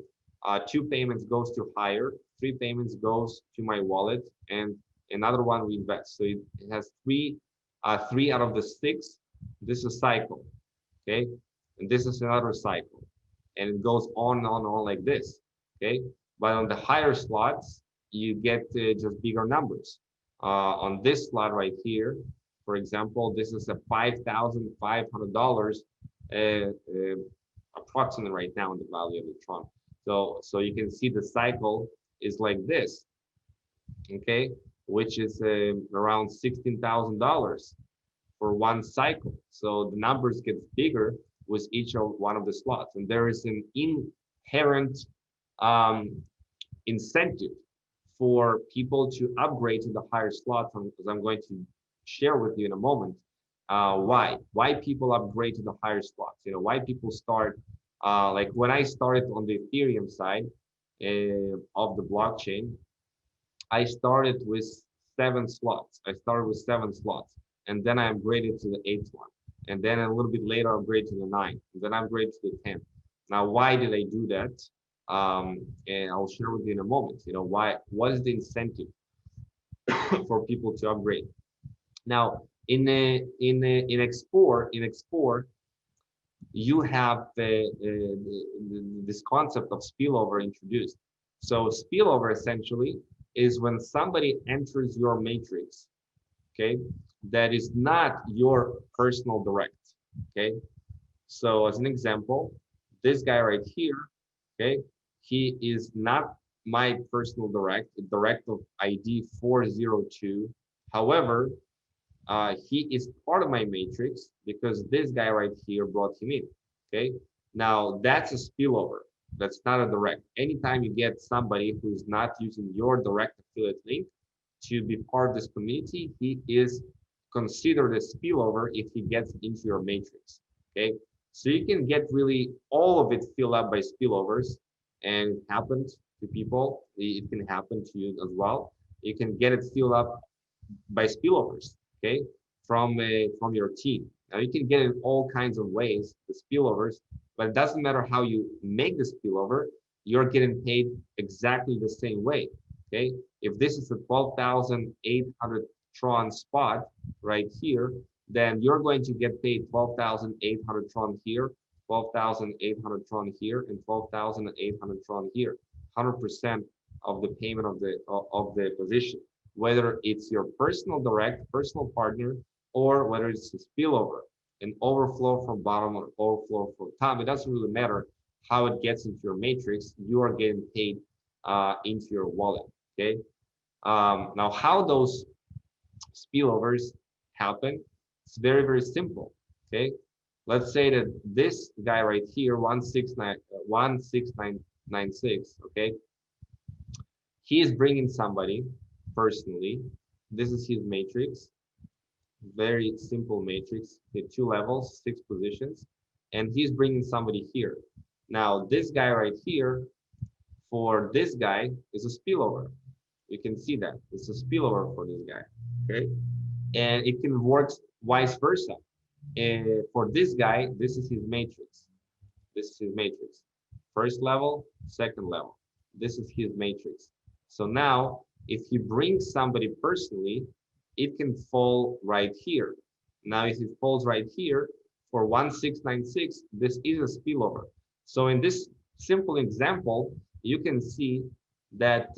2 payments goes to hire, 3 payments goes to my wallet, and another one we invest. So it has 3 out of the 6. This is a cycle, okay, and this is another cycle, and it goes on and on and on like this, okay. But on the higher slots you get just bigger numbers. On this slot right here, for example, this is a $5,500 approximately right now in the value of the Tron. So you can see the cycle is like this, okay, which is around $16,000 for one cycle. So the numbers get bigger with each of one of the slots, and there is an inherent incentive for people to upgrade to the higher slots, as I'm going to share with you in a moment. Why people upgrade to the higher slots? Why people start, like when I started on the Ethereum side of the blockchain, I started with 7 slots. And then I upgraded to the 8th one. And then a little bit later, I upgraded to the 9th. And then I upgraded to the 10th. Now, why did I do that? And I'll share with you in a moment. What is the incentive for people to upgrade? Now, in X4, you have this concept of spillover introduced. So spillover essentially is when somebody enters your matrix, okay, that is not your personal direct, okay. So as an example, this guy right here, okay, he is not my personal direct of ID 402. However, he is part of my matrix because this guy right here brought him in, okay. Now that's a spillover. That's not a direct. Anytime you get somebody who's not using your direct affiliate link to be part of this community, he is considered a spillover if he gets into your matrix, okay. So you can get really all of it filled up by spillovers, and it happens to people. It can happen to you as well. You can get it filled up by spillovers, okay, from your team. Now you can get it all kinds of ways, the spillovers, but it doesn't matter how you make the spillover, you're getting paid exactly the same way, okay. If this is a 12,800 Tron spot right here, then you're going to get paid 12,800 Tron here, 12,800 Tron here, and 12,800 Tron here. 100% of the payment of the position, whether it's your personal direct, personal partner, or whether it's a spillover. an overflow from bottom or overflow from top. It doesn't really matter how it gets into your matrix. You are getting paid into your wallet. Okay. Now, how those spillovers happen? It's very, very simple. Okay. Let's say that this guy right here, 16996. Okay. He is bringing somebody personally. This is his matrix. Very simple matrix. Okay, 2 levels, 6 positions, and he's bringing somebody here. Now, this guy right here, for this guy, is a spillover. You can see that it's a spillover for this guy. Okay, and it can work vice versa. And for this guy, this is his matrix. This is his matrix. First level, second level. This is his matrix. So now, if he brings somebody personally, it can fall right here. Now, if it falls right here for 1696, this is a spillover. So in this simple example, you can see that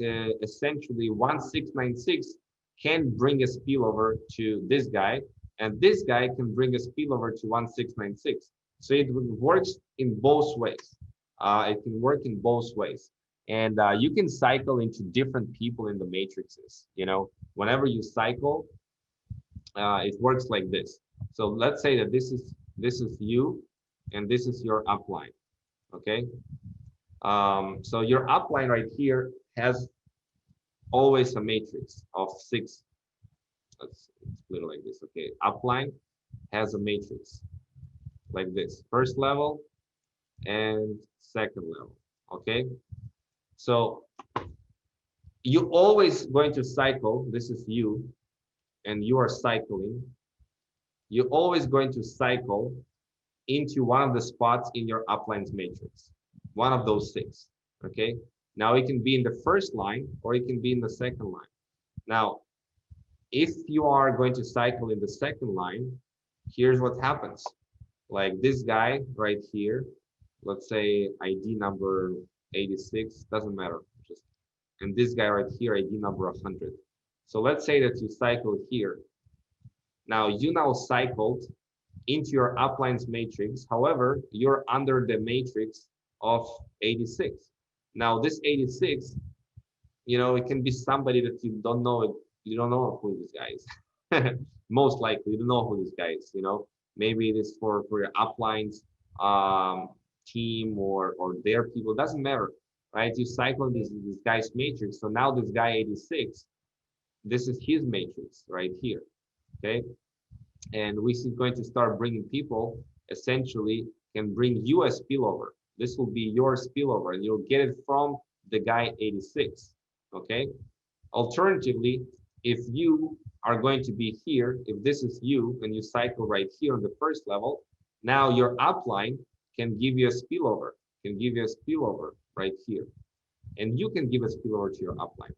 essentially 1696 can bring a spillover to this guy, and this guy can bring a spillover to 1696. So it works in both ways. It can work in both ways. And you can cycle into different people in the matrices. You know, whenever you cycle, it works like this. So let's say that this is you, and this is your upline. Okay. So your upline right here has always a matrix of 6. Let's split it like this. Okay. Upline has a matrix like this: first level and second level. Okay. So you always going to cycle. This is you, and you are cycling. You're always going to cycle into one of the spots in your upline's matrix, one of those 6. Okay. Now it can be in the first line, or it can be in the second line. Now, if you are going to cycle in the second line, here's what happens. Like this guy right here, let's say ID number 86, doesn't matter, just, and this guy right here, ID number 100. So let's say that you cycle here. Now you cycled into your upline's matrix. However, you're under the matrix of 86. Now this 86, you know, it can be somebody that you don't know. You don't know who this guy is. Most likely, you don't know who this guy is. You know, maybe it is for your upline's team or their people. It doesn't matter, right? You cycle this guy's matrix. So now this guy 86, this is his matrix right here. Okay, and we are going to start bringing people. Essentially, can bring you a spillover. This will be your spillover, and you'll get it from the guy 86. Okay. Alternatively, if you are going to be here, if this is you, and you cycle right here on the first level, now your upline can give you a spillover. Right here, and you can give a spillover to your upline.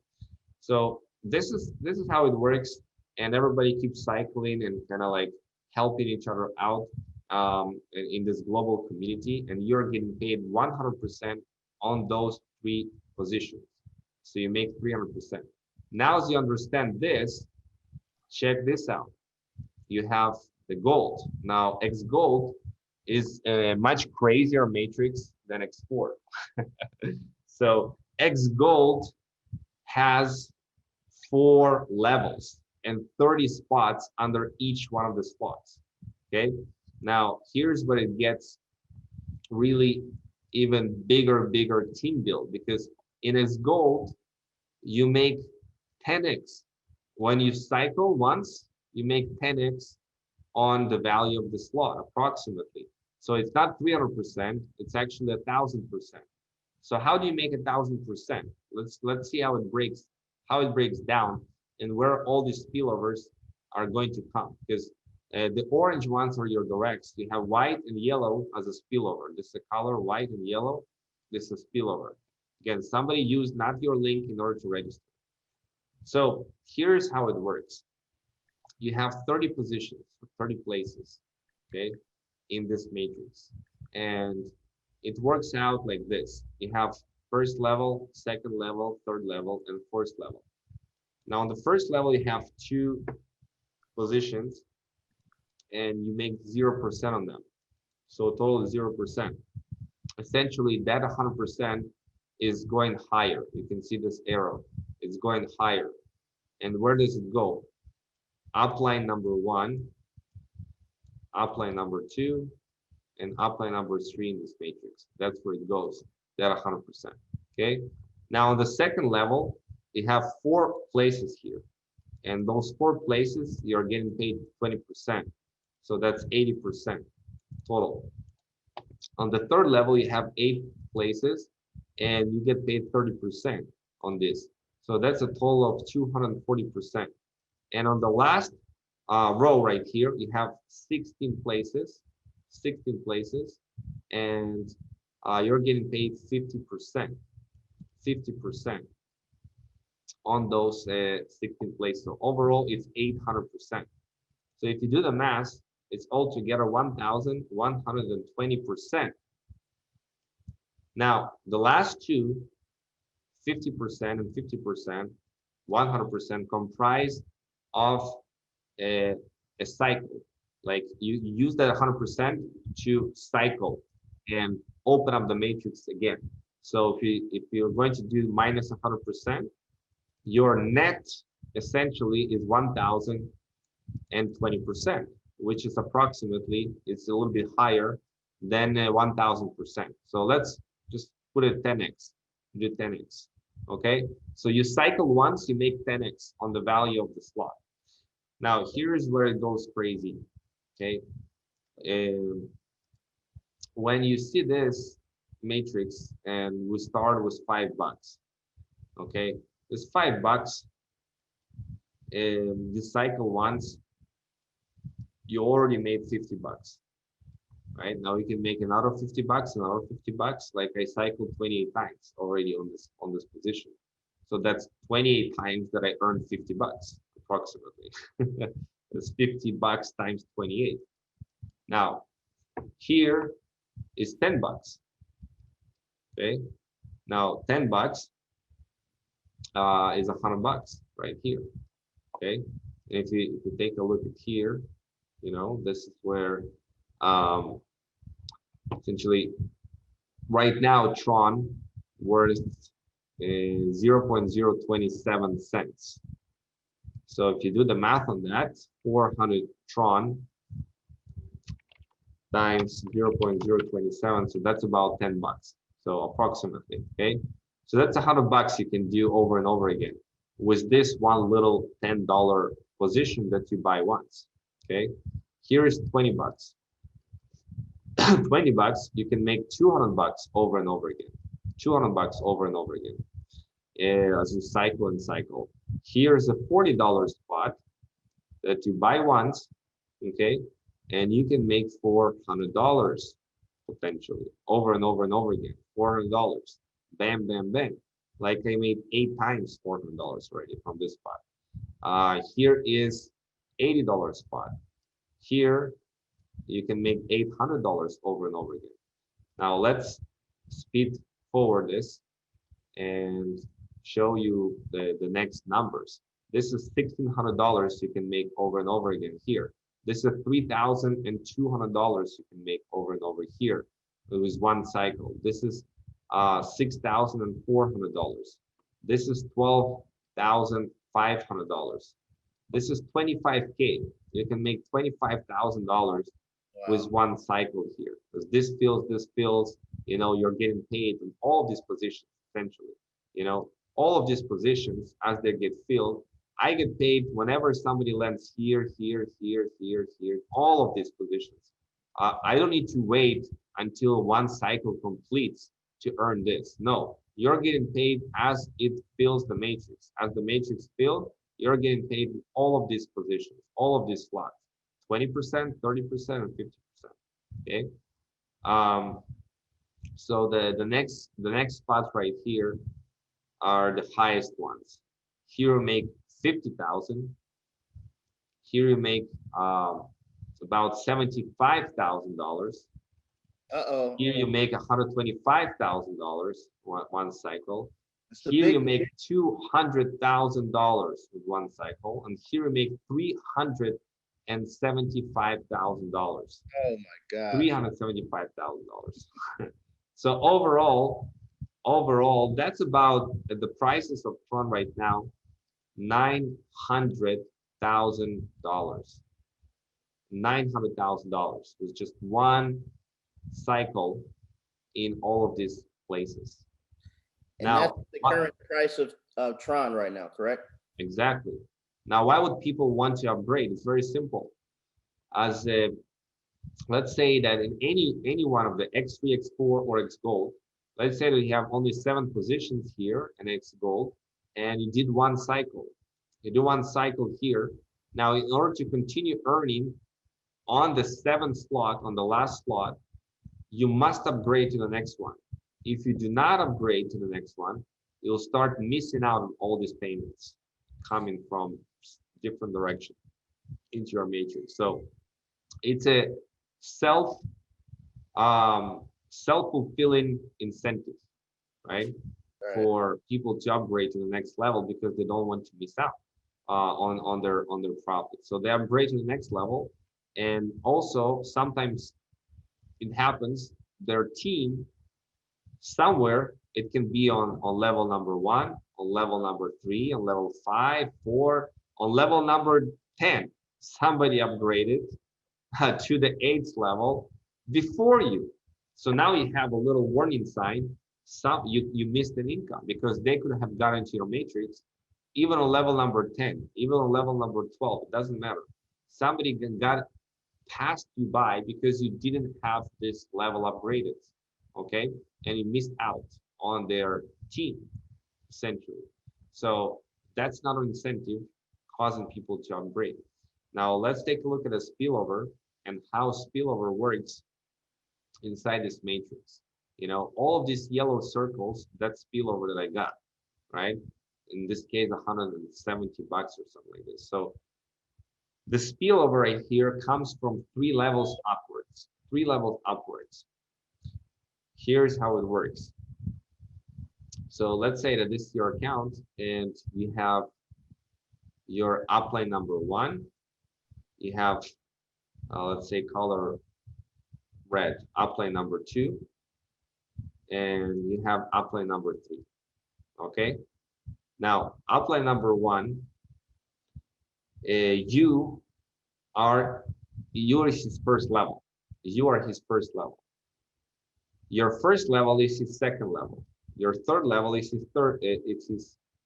So this is how it works, and everybody keeps cycling and kind of like helping each other out in this global community, and you're getting paid 100% on those 3 positions. So you make 300%. Now, as you understand this, check this out. You have the gold. Now, X gold is a much crazier matrix than X4. So X gold has 4 levels and 30 spots under each one of the spots. Okay. Now, here's where it gets really even bigger team build, because in X gold, you make 10x. When you cycle once, you make 10x on the value of the slot, approximately. So it's not 300%, it's actually 1,000%. So how do you make 1,000%? Let's see how it breaks down, and where all these spillovers are going to come. Because the orange ones are your directs. You have white and yellow as a spillover. This is a color, white and yellow. This is a spillover. Again, somebody used not your link in order to register. So here's how it works. You have 30 positions, 30 places, okay, in this matrix. And it works out like this. You have first level, second level, third level, and fourth level. Now on the first level, you have 2 positions, and you make 0% on them. So total is 0%. Essentially, that 100% is going higher. You can see this arrow. It's going higher. And where does it go? Upline number 1, upline number 2, and upline number 3 in this matrix. That's where it goes, that 100%. Okay. Now on the second level, you have 4 places here. And those 4 places, you're getting paid 20%. So that's 80% total. On the third level, you have 8 places and you get paid 30% on this. So that's a total of 240%. And on the last row right here, you have 16 places, and you're getting paid 50%, 50% on those 16 places. So overall, it's 800%. So if you do the math, it's altogether 1,120%. Now, the last two, 50% and 50%, 100% comprised of a cycle. Like you use that 100% to cycle and open up the matrix again. So if you're going to do minus 100%, your net essentially is 1,020%, which is approximately, it's a little bit higher than 1,000%. So let's just put it 10x, do 10x. Okay, so you cycle once, you make 10x on the value of the slot. Now here's where it goes crazy. Okay, when you see this matrix and we start with $5, okay, this $5, and you cycle once, you already made $50, right? Now you can make another $50, another $50. Like I cycled 28 times already on this position, so that's 28 times that I earned $50 approximately. That's $50 times 28. Now here is $10. Okay, now $10 is $100 right here. Okay, and if you take a look at here, you know, this is where essentially right now Tron worth 0.027 cents. So if you do the math on that, 400 Tron times 0.027, so that's about $10. So approximately, okay. So that's $100 you can do over and over again with this one little $10 position that you buy once. Okay, here is $20. $20, you can make $200 over and over again. $200 over and over again as you cycle and cycle. Here's a $40 spot that you buy once, okay, and you can make $400 potentially over and over and over again. $400, bam, bam, bam. Like I made 8 times $400 already from this spot. Here is $80 spot. Here you can make $800 over and over again. Now let's speed forward this and show you the next numbers. This is $1,600 you can make over and over again here. This is $3,200 you can make over and over here. It was one cycle. This is $6,400. This is $12,500. This is $25K. You can make $25,000 with one cycle here. Because this fills, you know, you're getting paid in all these positions, essentially. You know, all of these positions, as they get filled, I get paid whenever somebody lands here, here, here, here, here, all of these positions. I don't need to wait until one cycle completes to earn this. No, you're getting paid as it fills the matrix. As the matrix fills, you're getting paid in all of these positions, all of these slots, 20%, 30%, and 50%. Okay. So the next spots right here are the highest ones. Here you make 50,000. Here you make about $75,000. Here you make $125,000 one cycle. Here you make $200,000 with one cycle, and here you make $300,000 and $75,000. Oh my God. $375,000. So overall, that's about the prices of Tron right now, $900,000. $900,000 with just one cycle in all of these places. And that's the current price of Tron right now, correct? Exactly. Now, why would people want to upgrade? It's very simple. As let's say that in any one of the X3, X4, or X Gold, let's say that you have only 7 positions here in X Gold, and you did one cycle. You do one cycle here. Now, in order to continue earning on the 7th slot, on the last slot, you must upgrade to the next one. If you do not upgrade to the next one, you'll start missing out on all these payments coming from different directions into your matrix. So it's a self-fulfilling incentive, right? For people to upgrade to the next level because they don't want to miss out on their profit. So they upgrade to the next level, and also sometimes it happens their team somewhere, it can be on level number 1, on level number 3, on level 5, 4, on level number 10. Somebody upgraded to the 8th level before you. So now you have a little warning sign. You missed an income because they could have gotten into your matrix even on level number 10, even on level number 12. It doesn't matter. Somebody got passed you by because you didn't have this level upgraded, okay? And you missed out on their team, essentially. So that's not an incentive causing people to upgrade. Now let's take a look at a spillover and how spillover works inside this matrix. You know, all of these yellow circles, that's spillover that I got, right? In this case, 170 bucks or something like this. So the spillover right here comes from 3 levels upwards, 3 levels upwards. Here's how it works. So let's say that this is your account and you have your upline number 1. You have, let's say, color red, upline number 2. And you have upline number 3. Okay. Now, upline number 1, you are his first level. You are his first level. Your first level is his second level. Your third level is his third.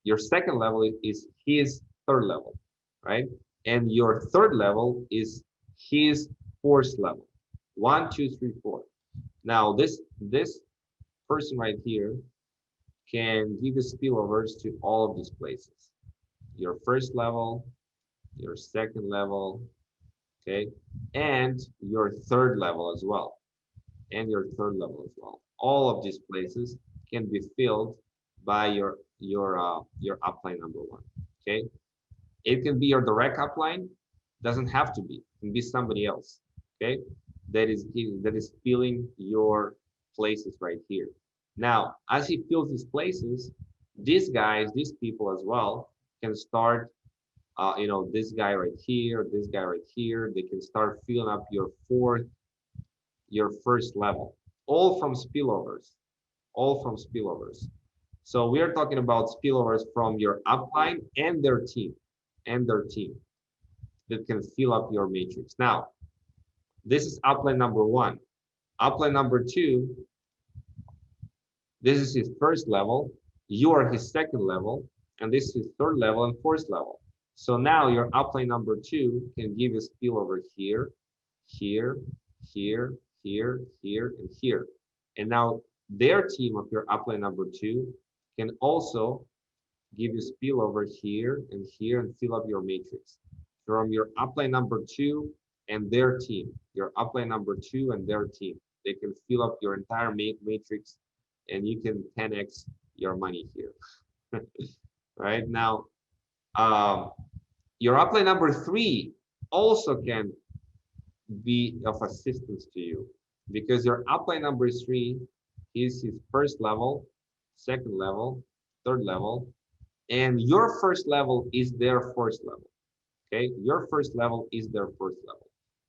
Your second level is his third level, right? And your third level is his fourth level. 1, 2, 3, 4. Now this person right here can give you spillovers to all of these places. Your first level, your second level, okay, and your third level as well, and your third level as well. All of these places can be filled by your upline number 1. Okay, it can be your direct upline, doesn't have to be. It can be somebody else. Okay, that is filling your places right here. Now, as he fills these places, these guys, these people as well, can start. You know, this guy right here, this guy right here, they can start filling up your first level, all from spillovers, all from spillovers. So we are talking about spillovers from your upline and their team, that can fill up your matrix. Now, this is upline number 1. Upline number 2, this is his first level, you are his second level, and this is his third level and fourth level. So now your upline number 2 can give you spillover here, here, here, here, here, and here. And now their team of your upline number 2 can also give you spillover here and here and fill up your matrix. From your upline number 2 and their team, your upline number 2 and their team, they can fill up your entire matrix, and you can 10x your money here. Right now, your upline number 3 also can be of assistance to you, because your upline number 3 is his first level, second level, third level, and your first level is their first level. Okay, your first level is their first level.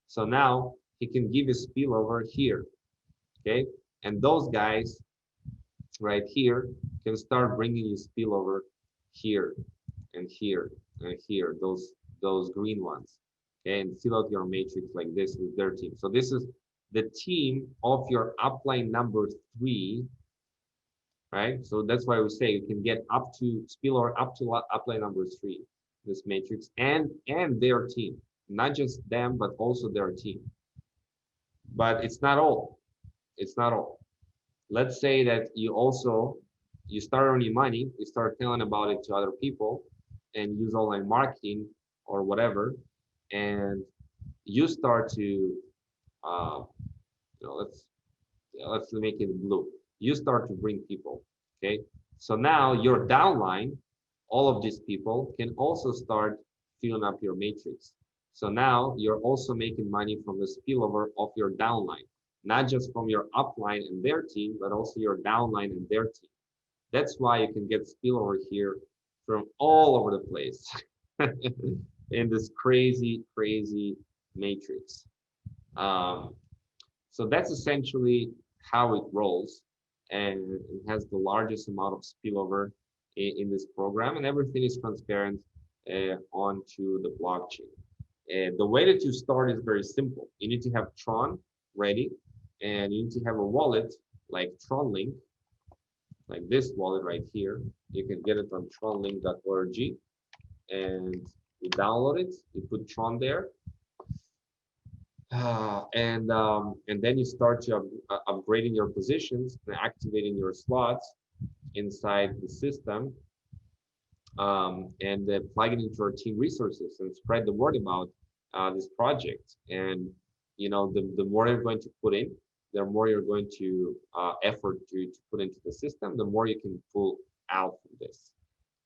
So now he can give a spillover here. Okay, and those guys right here can start bringing you spillover here and here and here, those green ones. Okay, and fill out your matrix like this with their team. So this is the team of your upline number 3, right? So that's why we say you can get up to spillover up to upline number 3, this matrix, and their team, not just them, but also their team. But it's not all. It's not all. Let's say that you start earning money, you start telling about it to other people, and use online marketing or whatever, and you start to, let's make it blue. You start to bring people, okay? So now your downline, all of these people can also start filling up your matrix. So now you're also making money from the spillover of your downline, not just from your upline and their team, but also your downline and their team. That's why you can get spillover here from all over the place in this crazy, crazy matrix. So that's essentially how it rolls, and it has the largest amount of spillover in this program, and everything is transparent onto the blockchain. The way that you start is very simple. You need to have Tron ready, and you need to have a wallet like TronLink, like this wallet right here. You can get it on tronlink.org, and you download it, you put Tron there, and then you start to upgrading your positions and activating your slots inside the system, and plug it into our team resources and spread the word about this project. And the more you're going to put in, the more you're going to effort to put into the system, the more you can pull out from this,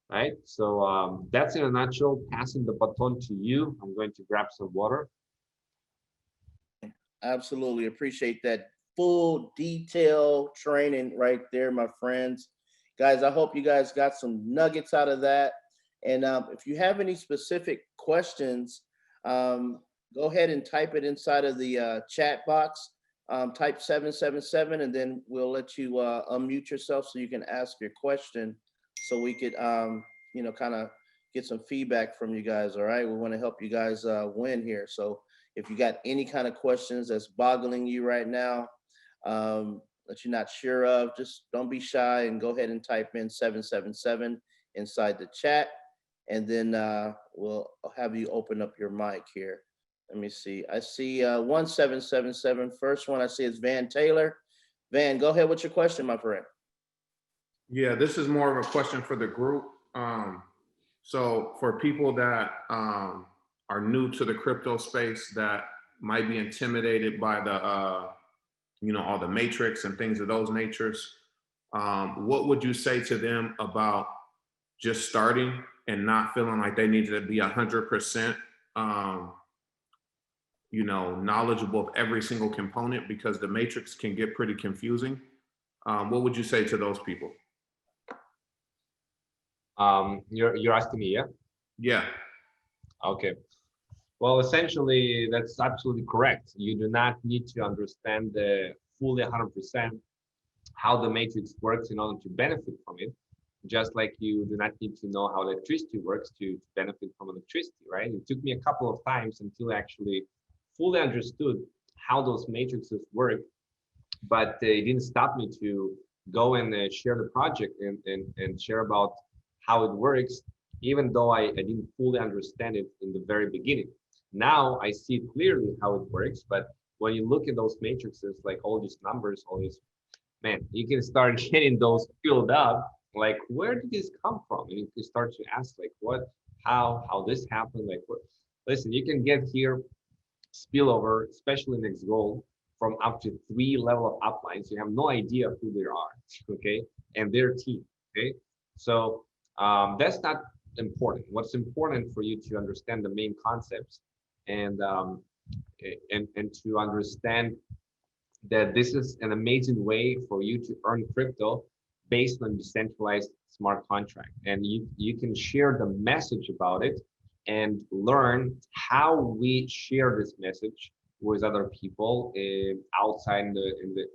right? So that's in a nutshell. Passing the baton to you. I'm going to grab some water. Absolutely appreciate that full detail training right there, my friends. Guys, I hope you guys got some nuggets out of that. And if you have any specific questions, go ahead and type it inside of the chat box. Type 777, and then we'll let you unmute yourself so you can ask your question, so we could kind of get some feedback from you guys. All right, we want to help you guys win here. So if you got any kind of questions that's boggling you right now, that you're not sure of, just don't be shy and go ahead and type in 777 inside the chat, and then we'll have you open up your mic here. Let me see. I see 1777. First one I see is Van Taylor. Van, go ahead with your question, my friend. Yeah, this is more of a question for the group. So for people that are new to the crypto space, that might be intimidated by the, all the matrix and things of those natures, what would you say to them about just starting and not feeling like they need to be 100%, knowledgeable of every single component, because the matrix can get pretty confusing? What would you say to those people? You're asking me, yeah? Yeah. Okay. Well, essentially, that's absolutely correct. You do not need to understand fully 100% how the matrix works in order to benefit from it. Just like you do not need to know how electricity works to benefit from electricity, right? It took me a couple of times until I actually fully understood how those matrices work, but it didn't stop me to go and share the project and share about how it works, even though I didn't fully understand it in the very beginning. Now I see clearly how it works, but when you look at those matrices, like all these numbers, all these, man, you can start getting those filled up, like, where did this come from? And you can start to ask, like, what, how this happened, like, what? Listen, you can get here spillover, especially next gold, from up to 3 level of uplines. You have no idea who they are, okay, and their team, okay? So that's not important. What's important for you to understand the main concepts and to understand that this is an amazing way for you to earn crypto based on decentralized smart contract, and you can share the message about it and learn how we share this message with other people outside in the internet,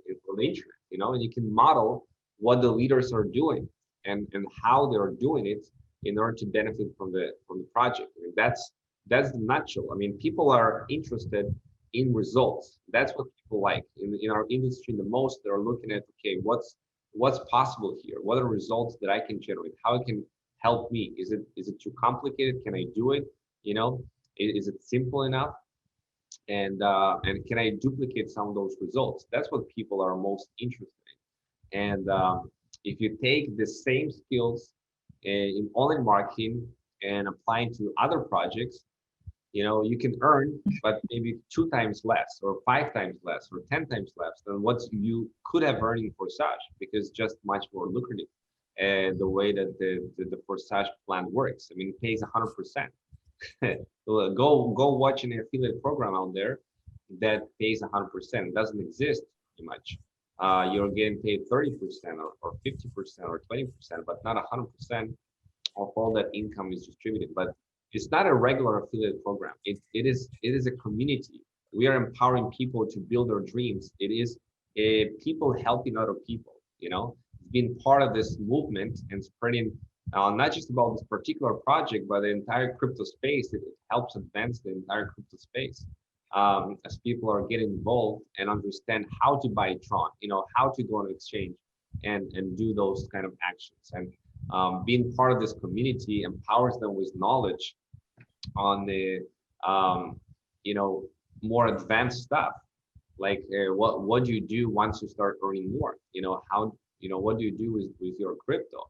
you know, and you can model what the leaders are doing and how they're doing it in order to benefit from the project. I mean, that's the nutshell. I mean, people are interested in results. That's what people like in our industry the most. They're looking at, okay, what's possible here? What are results that I can generate? How it can help me? Is it too complicated? Can I do it? You know, is it simple enough? And can I duplicate some of those results? That's what people are most interested in. And if you take the same skills in online marketing and applying to other projects, you know, you can earn, but maybe 2 times less or 5 times less or 10 times less than what you could have earned in Forsage, because just much more lucrative. And the way that the Forsage plan works, I mean, it pays 100%. Go watch an affiliate program out there that pays 100%. It doesn't exist too much. You're getting paid 30% or 50% or 20%, but not 100% of all that income is distributed. But it's not a regular affiliate program. It is a community. We are empowering people to build their dreams. It is people helping other people, you know, being part of this movement and spreading not just about this particular project, but the entire crypto space. It helps advance the entire crypto space as people are getting involved and understand how to buy Tron, you know, how to go on an exchange and do those kind of actions. And being part of this community empowers them with knowledge on the you know, more advanced stuff, like what do you do once you start earning more, you know, how, you know, what do you do with your crypto?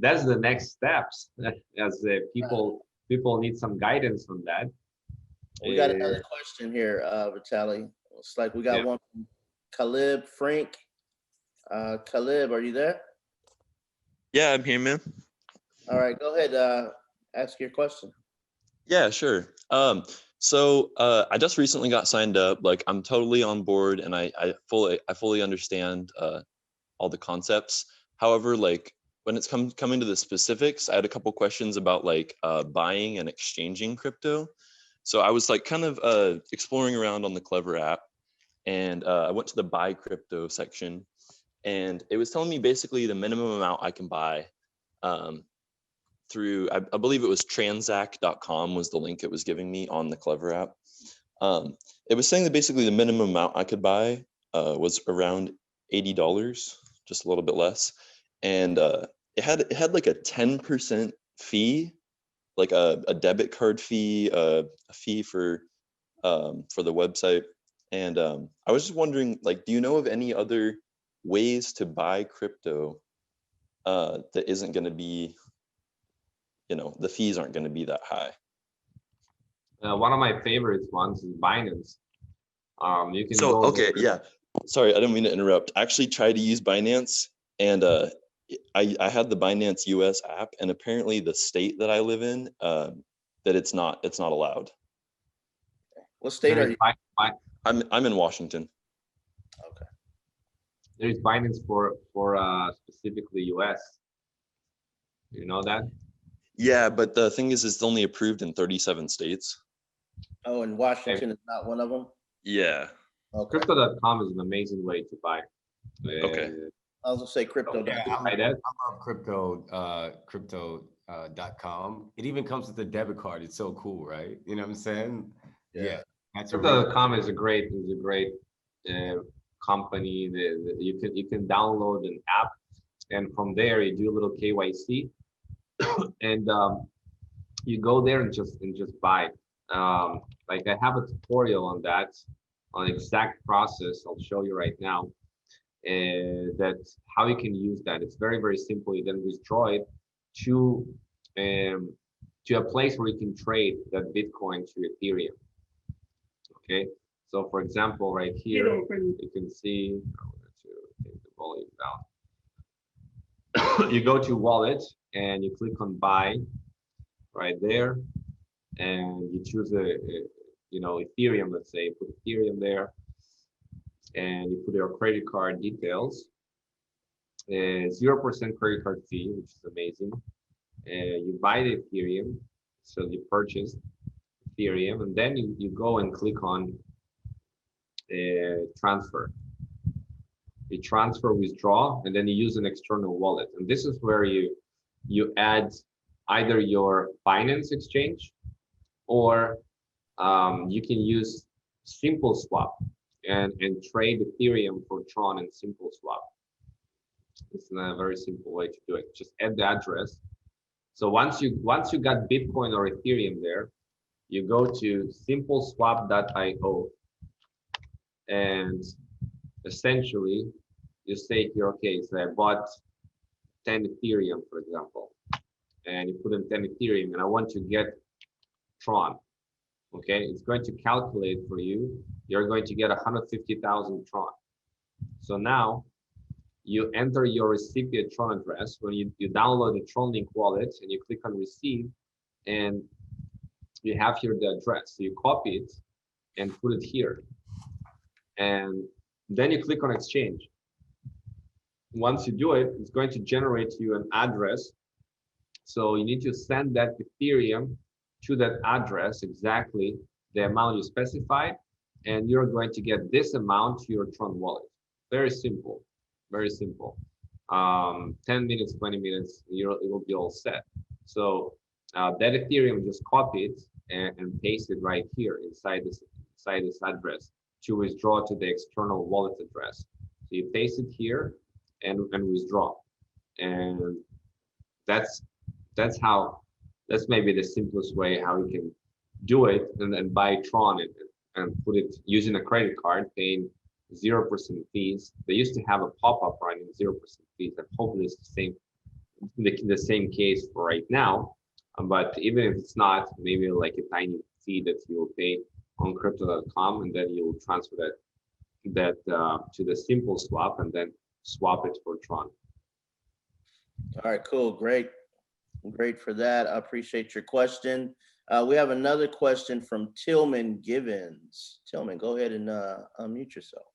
That's the next steps, as people need some guidance on that. We got another question here, Vitaly. It's like we got one from Caleb Frank. Caleb, are you there? Yeah, I'm here, man. All right, go ahead. Ask your question. Yeah, sure. So I just recently got signed up. Like, I'm totally on board, and I fully understand all the concepts. However, like, when it's coming to the specifics, I had a couple questions about like buying and exchanging crypto. So I was like kind of exploring around on the Clever app, and I went to the buy crypto section, and it was telling me basically the minimum amount I can buy through, I believe it was transact.com was the link it was giving me on the Clever app. It was saying that basically the minimum amount I could buy was around $80, just a little bit less. And it had like a 10% fee, like a debit card fee, a fee for the website. And I was just wondering, like, do you know of any other ways to buy crypto that isn't going to be, you know, the fees aren't going to be that high? One of my favorite ones is Binance. You can okay, yeah. Sorry, I didn't mean to interrupt. I actually tried to use Binance, and I had the Binance US app, and apparently the state that I live in, that it's not allowed. What state are you? I'm in Washington. Okay. There's Binance for specifically US. You know that? Yeah, but the thing is, it's only approved in 37 states. Oh, and Washington is not one of them? Yeah. Okay. Crypto.com is an amazing way to buy. Okay. I was gonna say crypto. Yeah, I love crypto.com. It even comes with a debit card. It's so cool, right? You know what I'm saying? Yeah. Crypto.com is a great company. You can download an app, and from there you do a little KYC, and you go there and just buy. Like, I have a tutorial on that, on exact process. I'll show you right now. That's how you can use that. It's very, very simple. You then withdraw it to a place where you can trade that Bitcoin to Ethereum. Okay, so for example, right here you can see, I'm going to take the volume down. You go to wallet and you click on buy right there, and you choose Ethereum. Let's say put Ethereum there, and you put your credit card details. 0% credit card fee, which is amazing. You buy the Ethereum, So you purchase Ethereum, and then you go and click on transfer. You transfer, withdraw, and then you use an external wallet. And this is where you add either your Binance exchange, or you can use Simple Swap and trade Ethereum for Tron and Simple Swap. It's a very simple way to do it. Just add the address. So once you got Bitcoin or Ethereum there, you go to simpleswap.io, and essentially you say here, okay, so I bought 10 Ethereum, for example, and you put in 10 Ethereum, and I want to get Tron. Okay, it's going to calculate for you. You're going to get 150,000 Tron. So now you enter your recipient Tron address. When you download the TronLink wallet and you click on receive, and you have here the address. So you copy it and put it here. And then you click on exchange. Once you do it, it's going to generate you an address. So you need to send that Ethereum to that address, exactly the amount you specified, and you're going to get this amount to your Tron wallet. Very simple, very simple. 10 minutes, 20 minutes, it will be all set. So that Ethereum, just copy it and paste it right here inside this address to withdraw to the external wallet address. So you paste it here and withdraw, and that's maybe the simplest way how you can do it, and then buy Tron and put it using a credit card, paying 0% fees. They used to have a pop-up running 0% fees, and hopefully it's the same case for right now. But even if it's not, maybe like a tiny fee that you will pay on crypto.com, and then you'll transfer that to the Simple Swap, and then swap it for Tron. All right, cool, great for that. I appreciate your question. We have another question from Tillman Givens. Tillman, go ahead and unmute yourself.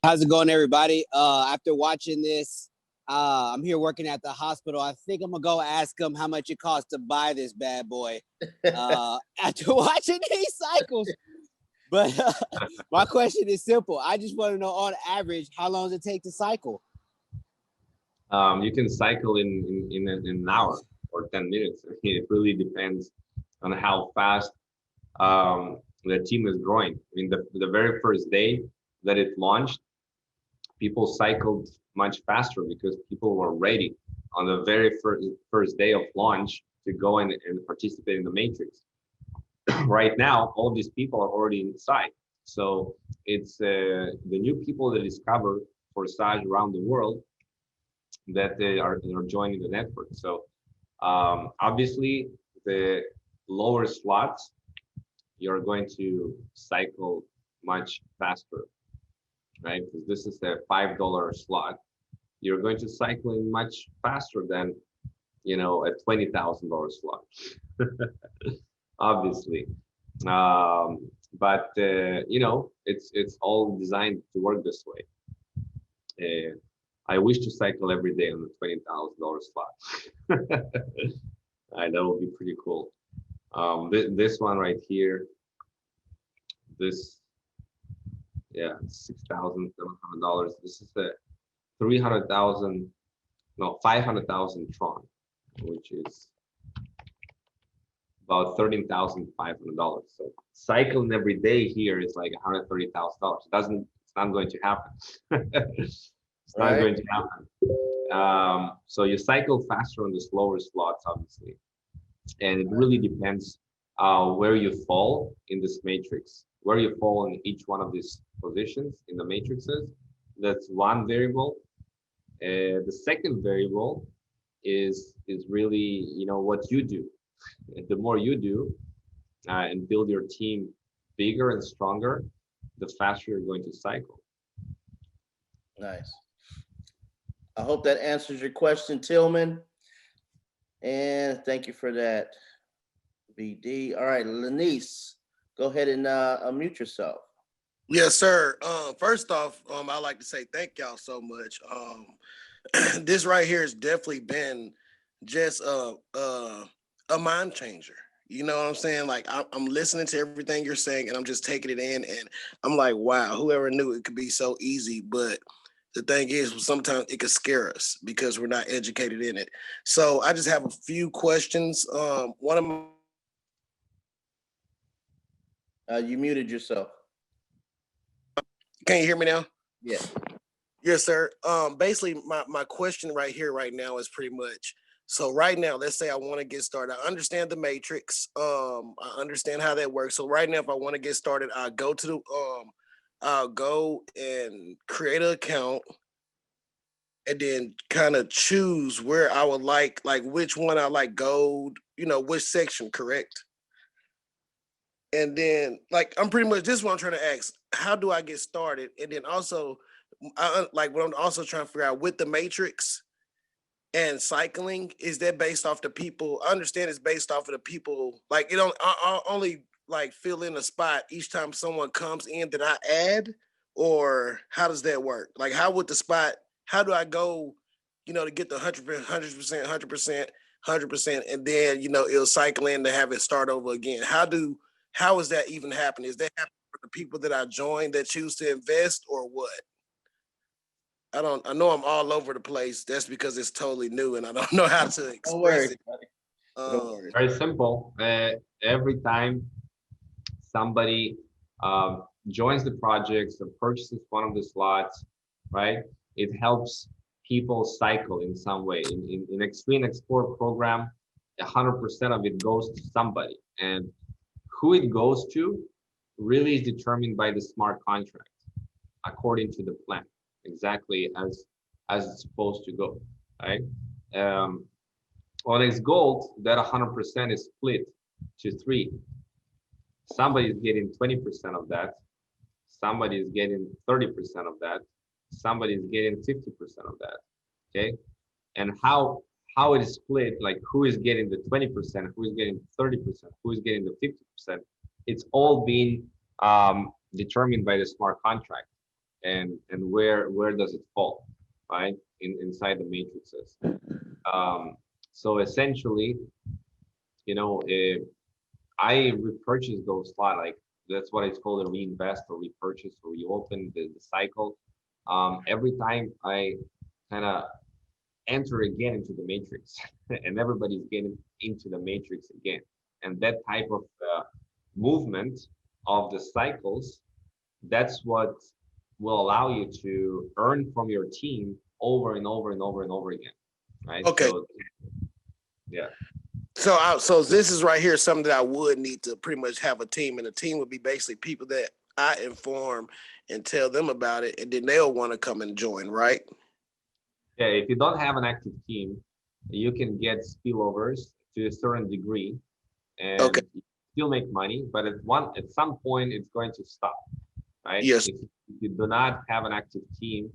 How's it going, everybody? After watching this, I'm here working at the hospital. I think I'm gonna go ask them how much it costs to buy this bad boy after watching these cycles. But my question is simple. I just want to know, on average, how long does it take to cycle? You can cycle in an hour or 10 minutes. I mean, it really depends on how fast the team is growing. I mean, the very first day that it launched, people cycled much faster because people were ready on the very first day of launch to go and participate in the matrix. Right now, all of these people are already inside. So it's the new people that discover Forsage around the world that they are joining the network. So obviously, the lower slots, you're going to cycle much faster, right? Because this is the $5 slot. You're going to cycle in much faster than, a $20,000 slot. Obviously, but it's all designed to work this way. I wish to cycle every day on the $20,000 slot. That would be pretty cool. This one right here, this, yeah, $6,700. This is the 500,000 Tron, which is about $13,500. So cycling every day here is like $130,000. It's not going to happen. It's not going to happen. So you cycle faster on the slower slots, obviously, and it really depends where you fall in this matrix, where you fall in each one of these positions in the matrices. That's one variable. The second variable is really what you do. The more you do and build your team bigger and stronger, the faster you're going to cycle. Nice. I hope that answers your question, Tillman. And thank you for that, BD. All right, Lanice, go ahead and unmute yourself. Yes, sir. First off, I'd like to say thank y'all so much. this right here has definitely been just a mind changer. You know what I'm saying? Like I'm listening to everything you're saying and I'm just taking it in and I'm like, wow, whoever knew it could be so easy. But the thing is, sometimes it could scare us because we're not educated in it. So I just have a few questions. One of my You muted yourself. Can you hear me now? Yeah. Yes, sir. Basically, my question right here, right now, is pretty much. So right now, let's say I want to get started. I understand the matrix. I understand how that works. So right now, if I want to get started, I go to the I'll go and create an account, and then kind of choose where I would like which one I like gold. You know, which section, correct? And then like I'm pretty much this is what I'm trying to ask. How do I get started? And then also like what I'm also trying to figure out with the matrix and cycling, is that based off the people? I understand it's based off of the people. Like it don't I only like fill in a spot each time someone comes in that I add, or how does that work? Like how would the spot, how do I go, to get the 100%, 100%, 100%, 100%, and then it'll cycle in to have it start over again. How is that even happening? Is that happening for the people that I join that choose to invest, or what? I know I'm all over the place. That's because it's totally new and I don't know how to express it. Very simple. Every time somebody joins the project or purchases one of the slots, right? It helps people cycle in some way. In Extreme Export program, 100% of it goes to somebody, and who it goes to really is determined by the smart contract according to the plan, exactly as it's supposed to go, right? On X Gold, that 100% is split to 3. Somebody is getting 20% of that, somebody is getting 30% of that, somebody is getting 50% of that. Okay, and how it is split, like who is getting the 20%, who is getting 30%, who is getting the 50%, it's all being determined by the smart contract, and where does it fall, right, inside the matrices. So essentially, if I repurchase those slots, like that's what it's called, a reinvest or repurchase or reopen the cycle. Every time I kind of enter again into the matrix and everybody's getting into the matrix again, and that type of movement of the cycles, that's what will allow you to earn from your team over and over and over and over again, right? Okay. So, yeah. So this is right here something that I would need to pretty much have a team, and a team would be basically people that I inform and tell them about it, and then they'll want to come and join, right? Yeah, if you don't have an active team, you can get spillovers to a certain degree, and okay, you still make money, but at some point it's going to stop, right? Yes. If you do not have an active team,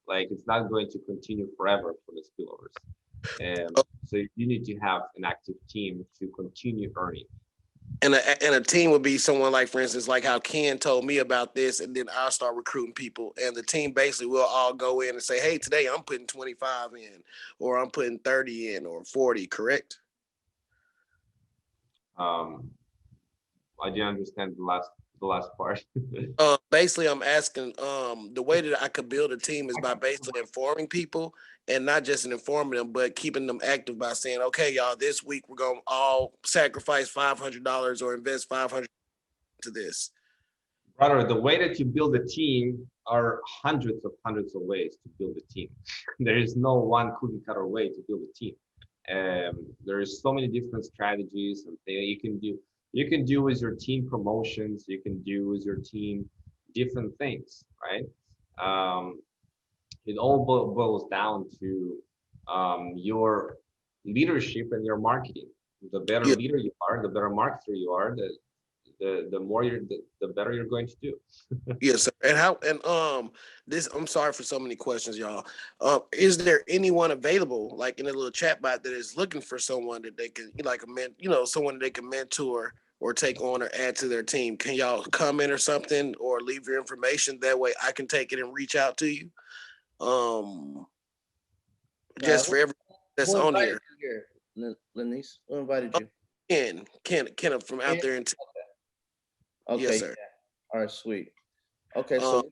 like it's not going to continue forever for the spillovers. So you need to have an active team to continue earning. And a team would be someone like, for instance, like how Ken told me about this, and then I'll start recruiting people, and the team basically will all go in and say, hey, today I'm putting 25 in, or I'm putting 30 in, or 40, correct? I didn't understand the last part. Basically, I'm asking, the way that I could build a team is by basically informing people, and not just informing them, but keeping them active by saying, okay, y'all, this week we're going to all sacrifice $500 or invest $500 to this. Brother, the way that you build a team are hundreds of ways to build a team. There is no one cookie cutter way to build a team. There is so many different strategies and things you can do. You can do with your team promotions. You can do with your team different things, right? It all boils down to your leadership and your marketing. The better leader you are, the better marketer you are, the more the better you're going to do. Yes, sir. And this, I'm sorry for so many questions, y'all. Is there anyone available, like in a little chat bot, that is looking for someone that they can, someone that they can mentor or take on or add to their team? Can y'all comment or something, or leave your information? That way I can take it and reach out to you. just for everyone that's Who on invited here. you here, Lenice? Who invited you? Ken from out there in. Okay. Yes, sir. All right, sweet. Okay, so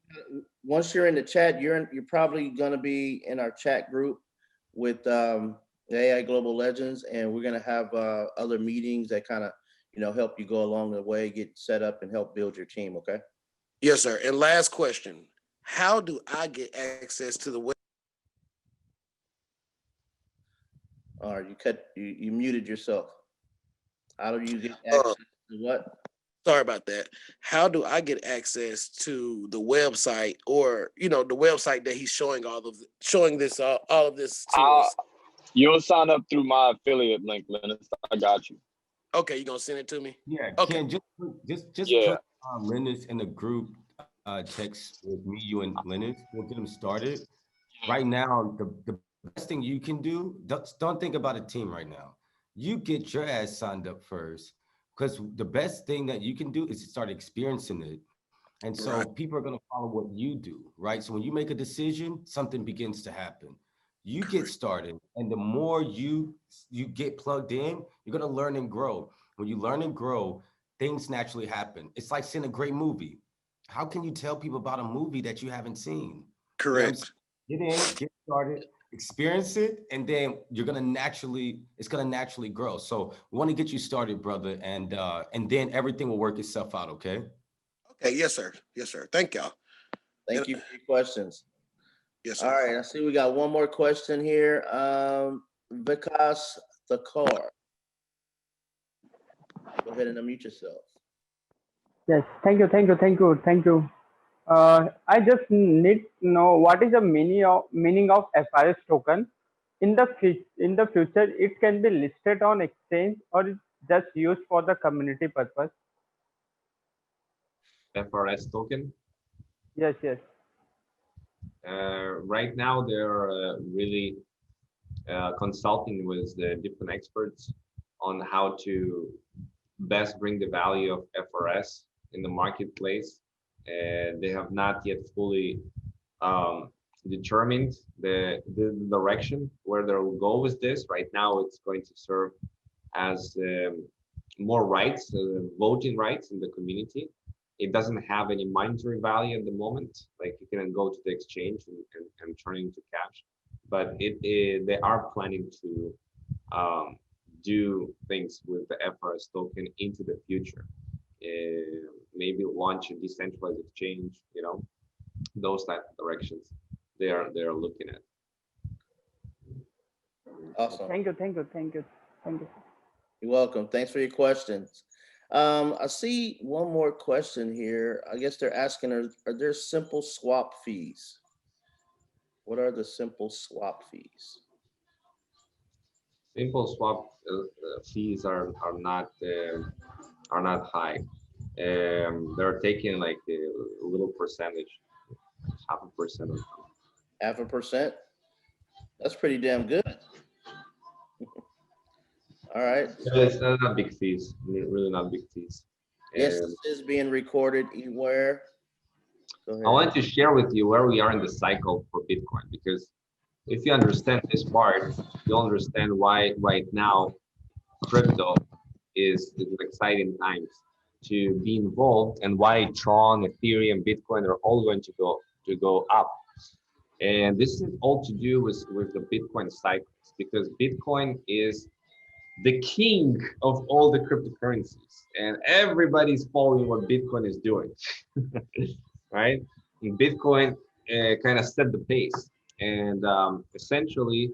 once you're in the chat, you're probably gonna be in our chat group with the AI Global Legends, and we're gonna have other meetings that kind of help you go along the way, get set up, and help build your team. Okay. Yes, sir. And last question: how do I get access to the web? All right, you muted yourself. How do you get access to what? Sorry about that. How do I get access to the website, or the website that he's showing all of this to us? You'll sign up through my affiliate link, Linus. I got you. Okay, you gonna send it to me? Yeah. Okay. Ken, just Yeah. put Linus in the group text with me, you, and Linus. We'll get them started. Right now, the best thing you can do, don't think about a team right now. You get your ass signed up first, because the best thing that you can do is start experiencing it. And so people are going to follow what you do, right? So when you make a decision, something begins to happen. You get started, and the more you get plugged in, you're going to learn and grow. When you learn and grow, things naturally happen. It's like seeing a great movie. How can you tell people about a movie that you haven't seen? Correct. Get in, get started, experience it, and then it's gonna naturally grow. So we want to get you started, brother, and then everything will work itself out. Okay. Okay. Yes, sir. Yes, sir. Thank y'all. Thank you for your questions. Yes, sir. All right, I see we got one more question here. Vikas Thakar. Go ahead and unmute yourself. Yes, thank you. I just need to know what is the meaning of FRS token. In the future, it can be listed on exchange, or it's just used for the community purpose. FRS token. Yes. Right now, they're really consulting with the different experts on how to best bring the value of FRS in the marketplace. They have not yet fully determined the direction where they'll go with this. Right now, it's going to serve as more rights, voting rights in the community. It doesn't have any monetary value at the moment. Like, you can go to the exchange and turn it into cash. But they are planning to do things with the FRS token into the future. Maybe launch a decentralized exchange, those type of directions they are looking at. Awesome. Thank you. You're welcome. Thanks for your questions. I see one more question here. I guess they're asking, are there simple swap fees? What are the simple swap fees? Simple swap fees are not high. They're taking like a little percentage, 0.5%. 0.5%? That's pretty damn good. All right. It's not big fees, really not big fees. Yes, this is being recorded. Where? I want to share with you where we are in the cycle for Bitcoin, because if you understand this part, you'll understand why right now crypto is exciting times to be involved, and why Tron, Ethereum, Bitcoin are all going to go up. And this is all to do with the Bitcoin cycles, because Bitcoin is the king of all the cryptocurrencies, and everybody's following what Bitcoin is doing, right? And Bitcoin kind of set the pace, and essentially,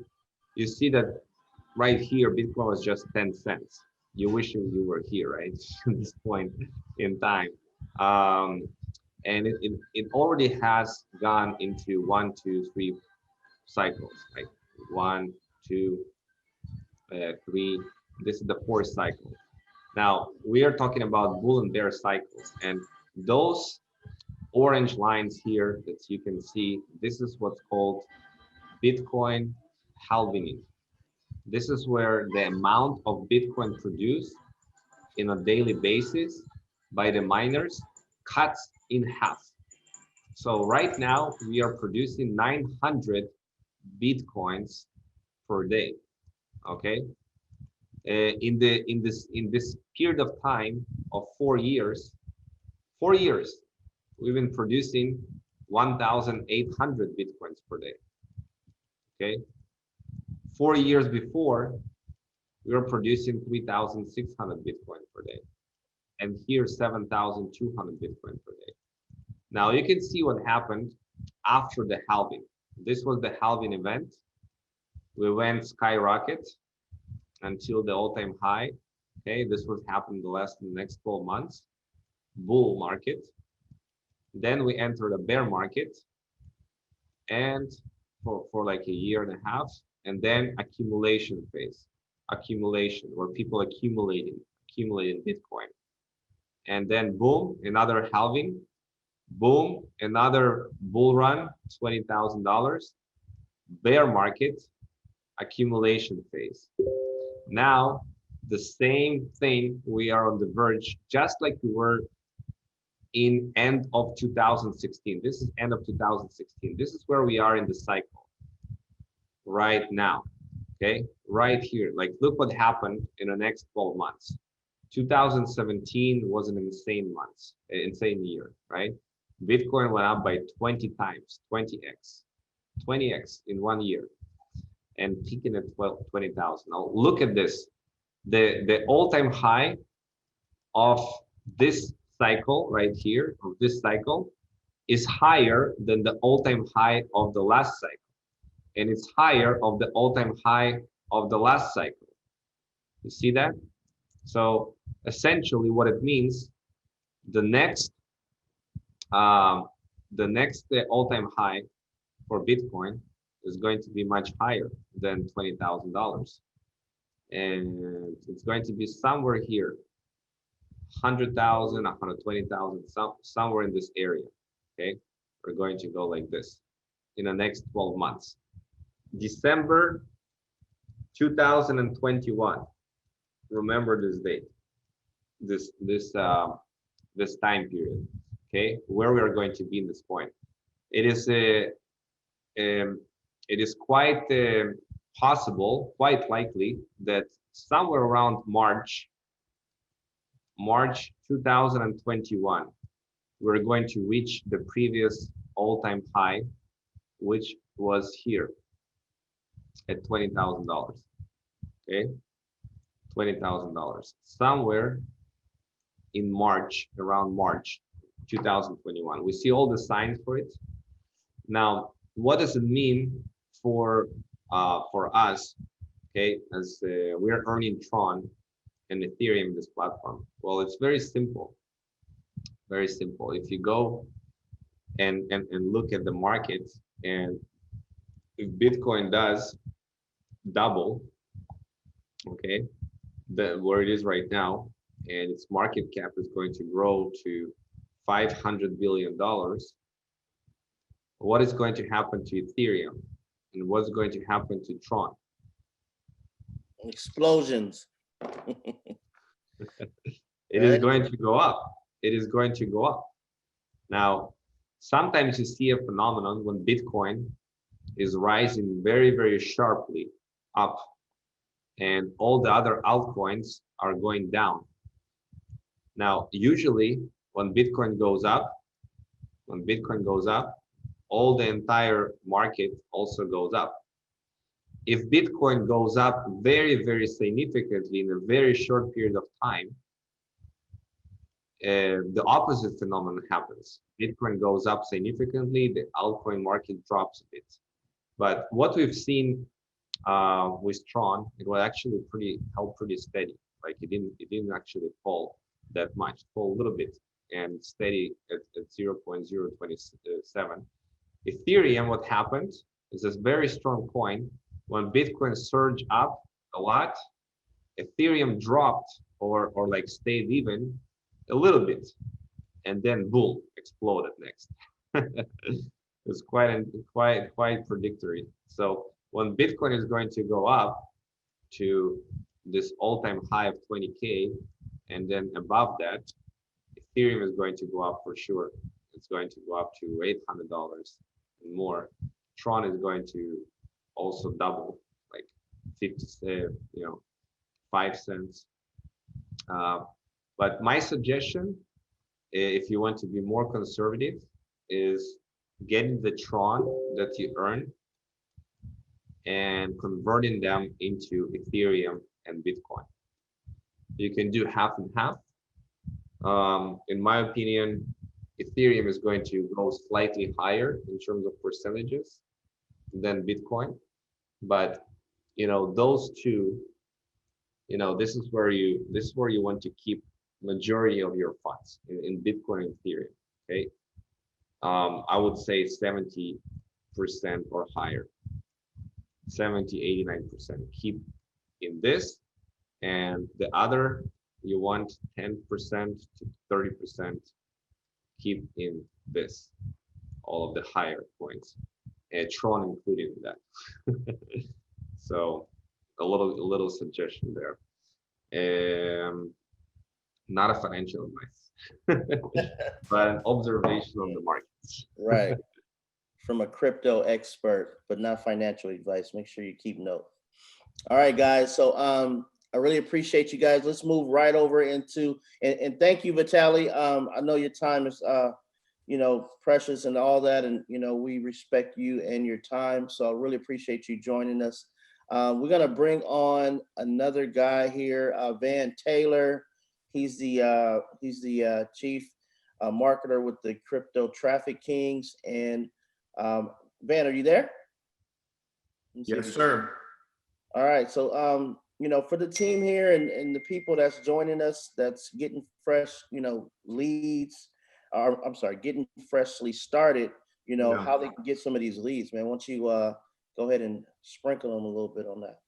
you see that right here, Bitcoin was just 10 cents. You wish you were here, right? At this point in time. And it already has gone into 1, 2, 3 cycles, like 1, 2, 3. This is the 4th cycle. Now we are talking about bull and bear cycles, and those orange lines here that you can see, this is what's called Bitcoin halving. This is where the amount of Bitcoin produced in a daily basis by the miners cuts in half. So right now we are producing 900 Bitcoins per day. Okay. In this period of time of 4 years, 4 years, we've been producing 1,800 Bitcoins per day. Okay. 4 years before, we were producing 3,600 Bitcoin per day. And here, 7,200 Bitcoin per day. Now you can see what happened after the halving. This was the halving event. We went skyrocket until the all-time high. Okay, this was happening the next 12 months. Bull market. Then we entered a bear market, and for like a year and a half, and then accumulation phase. Accumulation, where people accumulating Bitcoin. And then boom, another halving. Boom, another bull run, $20,000. Bear market, accumulation phase. Now, the same thing, we are on the verge, just like we were in end of 2016. This is end of 2016. This is where we are in the cycle right now. Okay, right here. Like, look what happened in the next 12 months. 2017 was an insane year, right? Bitcoin went up by 20 times, 20x in 1 year, and peaking at 20,000. Now look at this. The all-time high of this cycle right here, of this cycle, is higher than the all-time high of the last cycle. And it's higher of the all-time high of the last cycle. You see that? So essentially what it means, the next all-time high for Bitcoin is going to be much higher than $20,000. And it's going to be somewhere here, 100,000, 120,000, somewhere in this area. Okay, we're going to go like this in the next 12 months. December 2021. Remember this date, this time period. Okay, where we are going to be in this point. It is quite possible, quite likely, that somewhere around March 2021, we're going to reach the previous all-time high, which was here at $20,000. Okay, $20,000 somewhere in March, around March 2021. We see all the signs for it. Now, what does it mean for us? Okay, as we're earning Tron and Ethereum in this platform. Well, it's very simple. Very simple. If you go and look at the market, and if Bitcoin does double, okay, where it is right now, and its market cap is going to grow to $500 billion, what is going to happen to Ethereum, and what's going to happen to Tron? Explosions. It is going to go up. It is going to go up. Now, sometimes you see a phenomenon when Bitcoin is rising very, very sharply up, and all the other altcoins are going down. Now, usually when Bitcoin goes up, all the entire market also goes up. If Bitcoin goes up very, very significantly in a very short period of time, the opposite phenomenon happens. Bitcoin goes up significantly, the altcoin market drops a bit. But what we've seen with Tron, it was actually held pretty steady. Like it didn't actually fall that much, fall a little bit and steady at 0.027. Ethereum, what happened is this very strong coin. When Bitcoin surged up a lot, Ethereum dropped or like stayed even a little bit, and then boom, exploded next. It's quite predictory. So when Bitcoin is going to go up to this all-time high of 20K, and then above that, Ethereum is going to go up for sure. It's going to go up to $800 and more. Tron is going to also double, like 5 cents. But my suggestion, if you want to be more conservative, is getting the Tron that you earn and converting them into Ethereum and Bitcoin. You can do half and half. In my opinion, Ethereum is going to go slightly higher in terms of percentages than Bitcoin, but those two, this is where you want to keep majority of your funds in Bitcoin and Ethereum. Okay, I would say 70% or higher, 70, 89% keep in this, and the other you want 10% to 30% keep in this, all of the higher coins, and Tron included in that. So a little suggestion there. Not a financial advice, but an observation on the markets. Right. From a crypto expert, but not financial advice. Make sure you keep note. All right, guys. So I really appreciate you guys. Let's move right over into, and thank you, Vitaly. I know your time is precious and all that, and we respect you and your time. So I really appreciate you joining us. We're gonna bring on another guy here, Van Taylor. He's the chief marketer with the Crypto Traffic Kings. And Van, are you there? Yes, sir. All right. So for the team here and the people that's joining us, that's getting fresh, leads, or I'm sorry, getting freshly started, how they can get some of these leads, man. Why don't you go ahead and sprinkle them a little bit on that?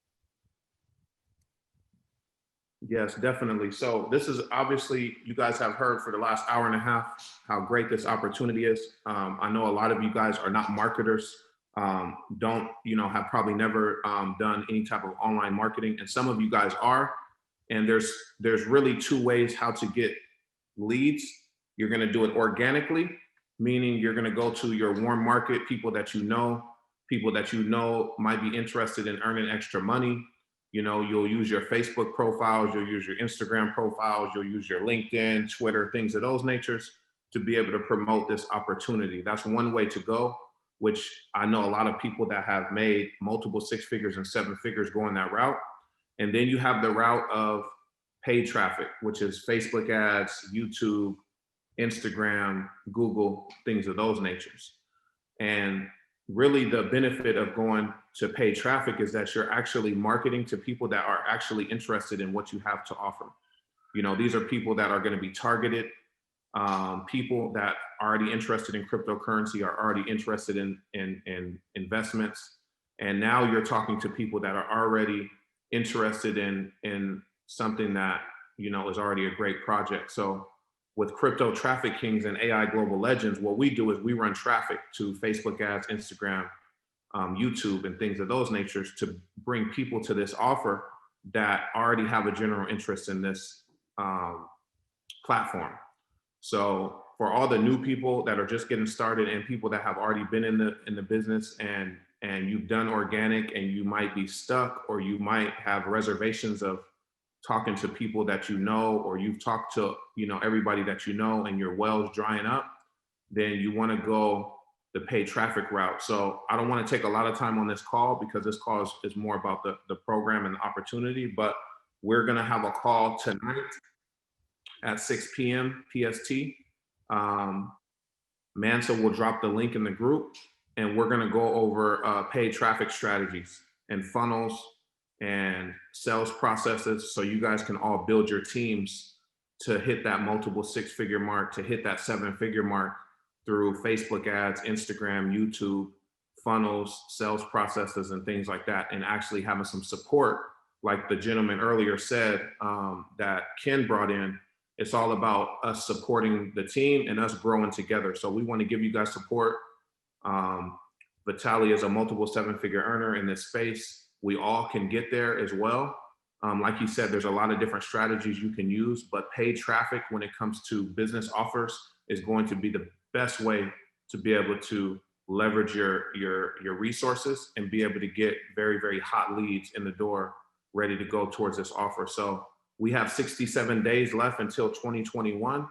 Yes, definitely. So this is obviously, you guys have heard for the last hour and a half how great this opportunity is. I know a lot of you guys are not marketers, have probably never done any type of online marketing, and some of you guys are. And there's really two ways how to get leads. You're going to do it organically, meaning you're going to go to your warm market, people that you know might be interested in earning extra money. You'll use your Facebook profiles, you'll use your Instagram profiles, you'll use your LinkedIn, Twitter, things of those natures to be able to promote this opportunity. That's one way to go, which I know a lot of people that have made multiple 6 figures and 7 figures going that route. And then you have the route of paid traffic, which is Facebook ads, YouTube, Instagram, Google, things of those natures. And really the benefit of going to paid traffic is that you're actually marketing to people that are actually interested in what you have to offer. These are people that are going to be targeted, people that are already interested in cryptocurrency, are already interested in investments. And now you're talking to people that are already interested in something that, is already a great project. So with Crypto Traffic Kings and AI Global Legends, what we do is we run traffic to Facebook ads, Instagram, YouTube, and things of those natures to bring people to this offer that already have a general interest in this platform. So for all the new people that are just getting started and people that have already been in the business and you've done organic and you might be stuck, or you might have reservations of talking to people that or you've talked to everybody that and your well's drying up, then you want to go the paid traffic route. So I don't want to take a lot of time on this call because this call is more about the program and the opportunity, but we're going to have a call tonight at 6 p.m. PST. Mansa will drop the link in the group, and we're going to go over paid traffic strategies and funnels and sales processes, so you guys can all build your teams to hit that multiple 6-figure mark, to hit that 7-figure mark through Facebook ads, Instagram, YouTube, funnels, sales processes, and things like that, and actually having some support, like the gentleman earlier said, that Ken brought in. It's all about us supporting the team and us growing together. So we want to give you guys support. Vitaly is a multiple 7-figure earner in this space. We all can get there as well. Like he said, there's a lot of different strategies you can use, but paid traffic when it comes to business offers is going to be the best way to be able to leverage your resources and be able to get very, very hot leads in the door ready to go towards this offer. So we have 67 days left until 2021.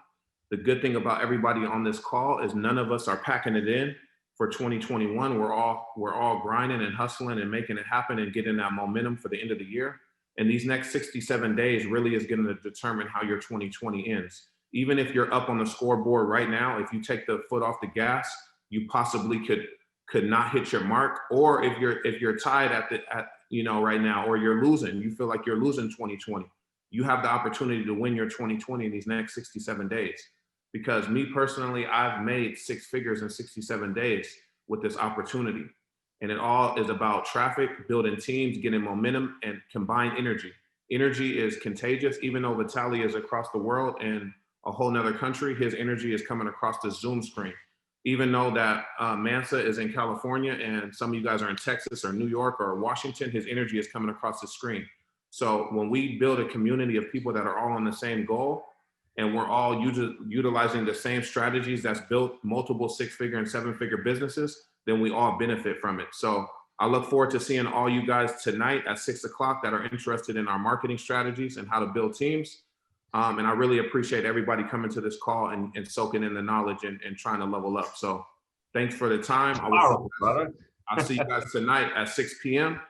The good thing about everybody on this call is none of us are packing it in for 2021. We're all grinding and hustling and making it happen and getting that momentum for the end of the year. And these next 67 days really is going to determine how your 2020 ends. Even if you're up on the scoreboard right now, if you take the foot off the gas, you possibly could not hit your mark. Or if you're tied at right now, or you're losing, you feel like you're losing 2020, you have the opportunity to win your 2020 in these next 67 days. Because me personally, I've made 6 figures in 67 days with this opportunity. And it all is about traffic, building teams, getting momentum, and combined energy. Energy is contagious. Even though Vitaly is across the world and a whole nother country, his energy is coming across the Zoom screen. Even though that Mansa is in California and some of you guys are in Texas or New York or Washington, his energy is coming across the screen. So when we build a community of people that are all on the same goal, and we're all utilizing the same strategies that's built multiple 6-figure and 7-figure businesses, then we all benefit from it. So I look forward to seeing all you guys tonight at 6 o'clock that are interested in our marketing strategies and how to build teams. And I really appreciate everybody coming to this call and soaking in the knowledge and trying to level up. So thanks for the time. I'll see you guys tonight at 6 p.m.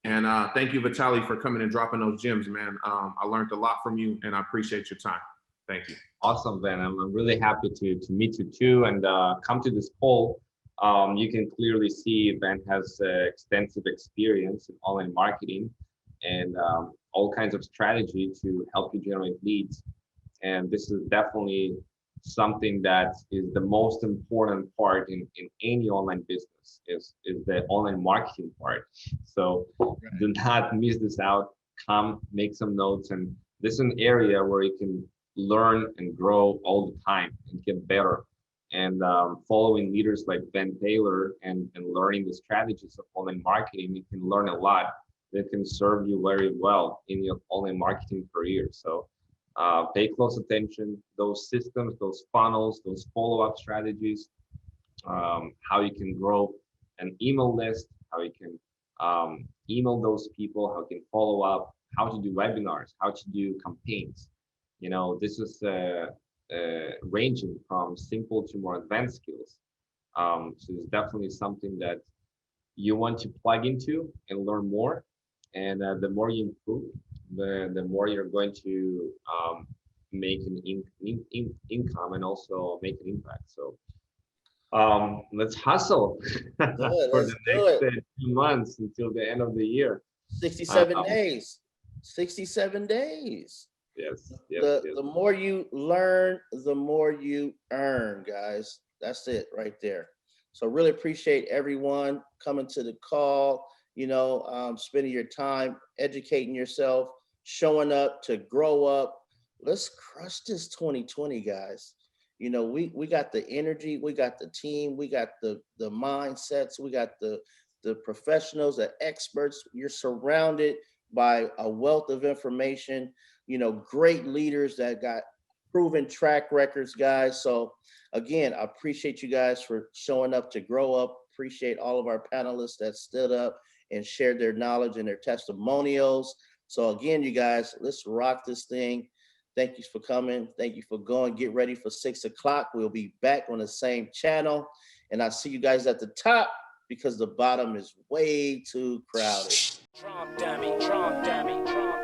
And thank you, Vitaly, for coming and dropping those gems, man. I learned a lot from you and I appreciate your time. Thank you. Awesome, Ben. I'm really happy to meet you too and come to this poll. You can clearly see Ben has extensive experience in online marketing and all kinds of strategy to help you generate leads. And this is definitely something that is the most important part in any online business is the online marketing part. So do not miss this out. Come, make some notes. And this is an area where you can learn and grow all the time and get better. And following leaders like Ben Taylor and learning the strategies of online marketing, you can learn a lot that can serve you very well in your online marketing career. So pay close attention, those systems, those funnels, those follow-up strategies, how you can grow an email list, how you can email those people, how you can follow up, how to do webinars, how to do campaigns. You know, this is ranging from simple to more advanced skills. So it's definitely something that you want to plug into and learn more. And the more you improve, the more you're going to make an income and also make an impact. So let's hustle for the next 2 months until the end of the year. 67 days. 67 days. Yes. The more you learn, the more you earn, guys. That's it right there. So really appreciate everyone coming to the call, spending your time educating yourself, showing up to grow up. Let's crush this 2020, guys. We got the energy, we got the team, we got the mindsets, we got the professionals, the experts. You're surrounded by a wealth of information, great leaders that got proven track records, guys. So again, I appreciate you guys for showing up to grow up. Appreciate all of our panelists that stood up and shared their knowledge and their testimonials. So again, you guys, let's rock this thing. Thank you for coming. Thank you for going. Get ready for 6 o'clock. We'll be back on the same channel. And I'll see you guys at the top because the bottom is way too crowded. Trump dummy, Trump dummy, Trump.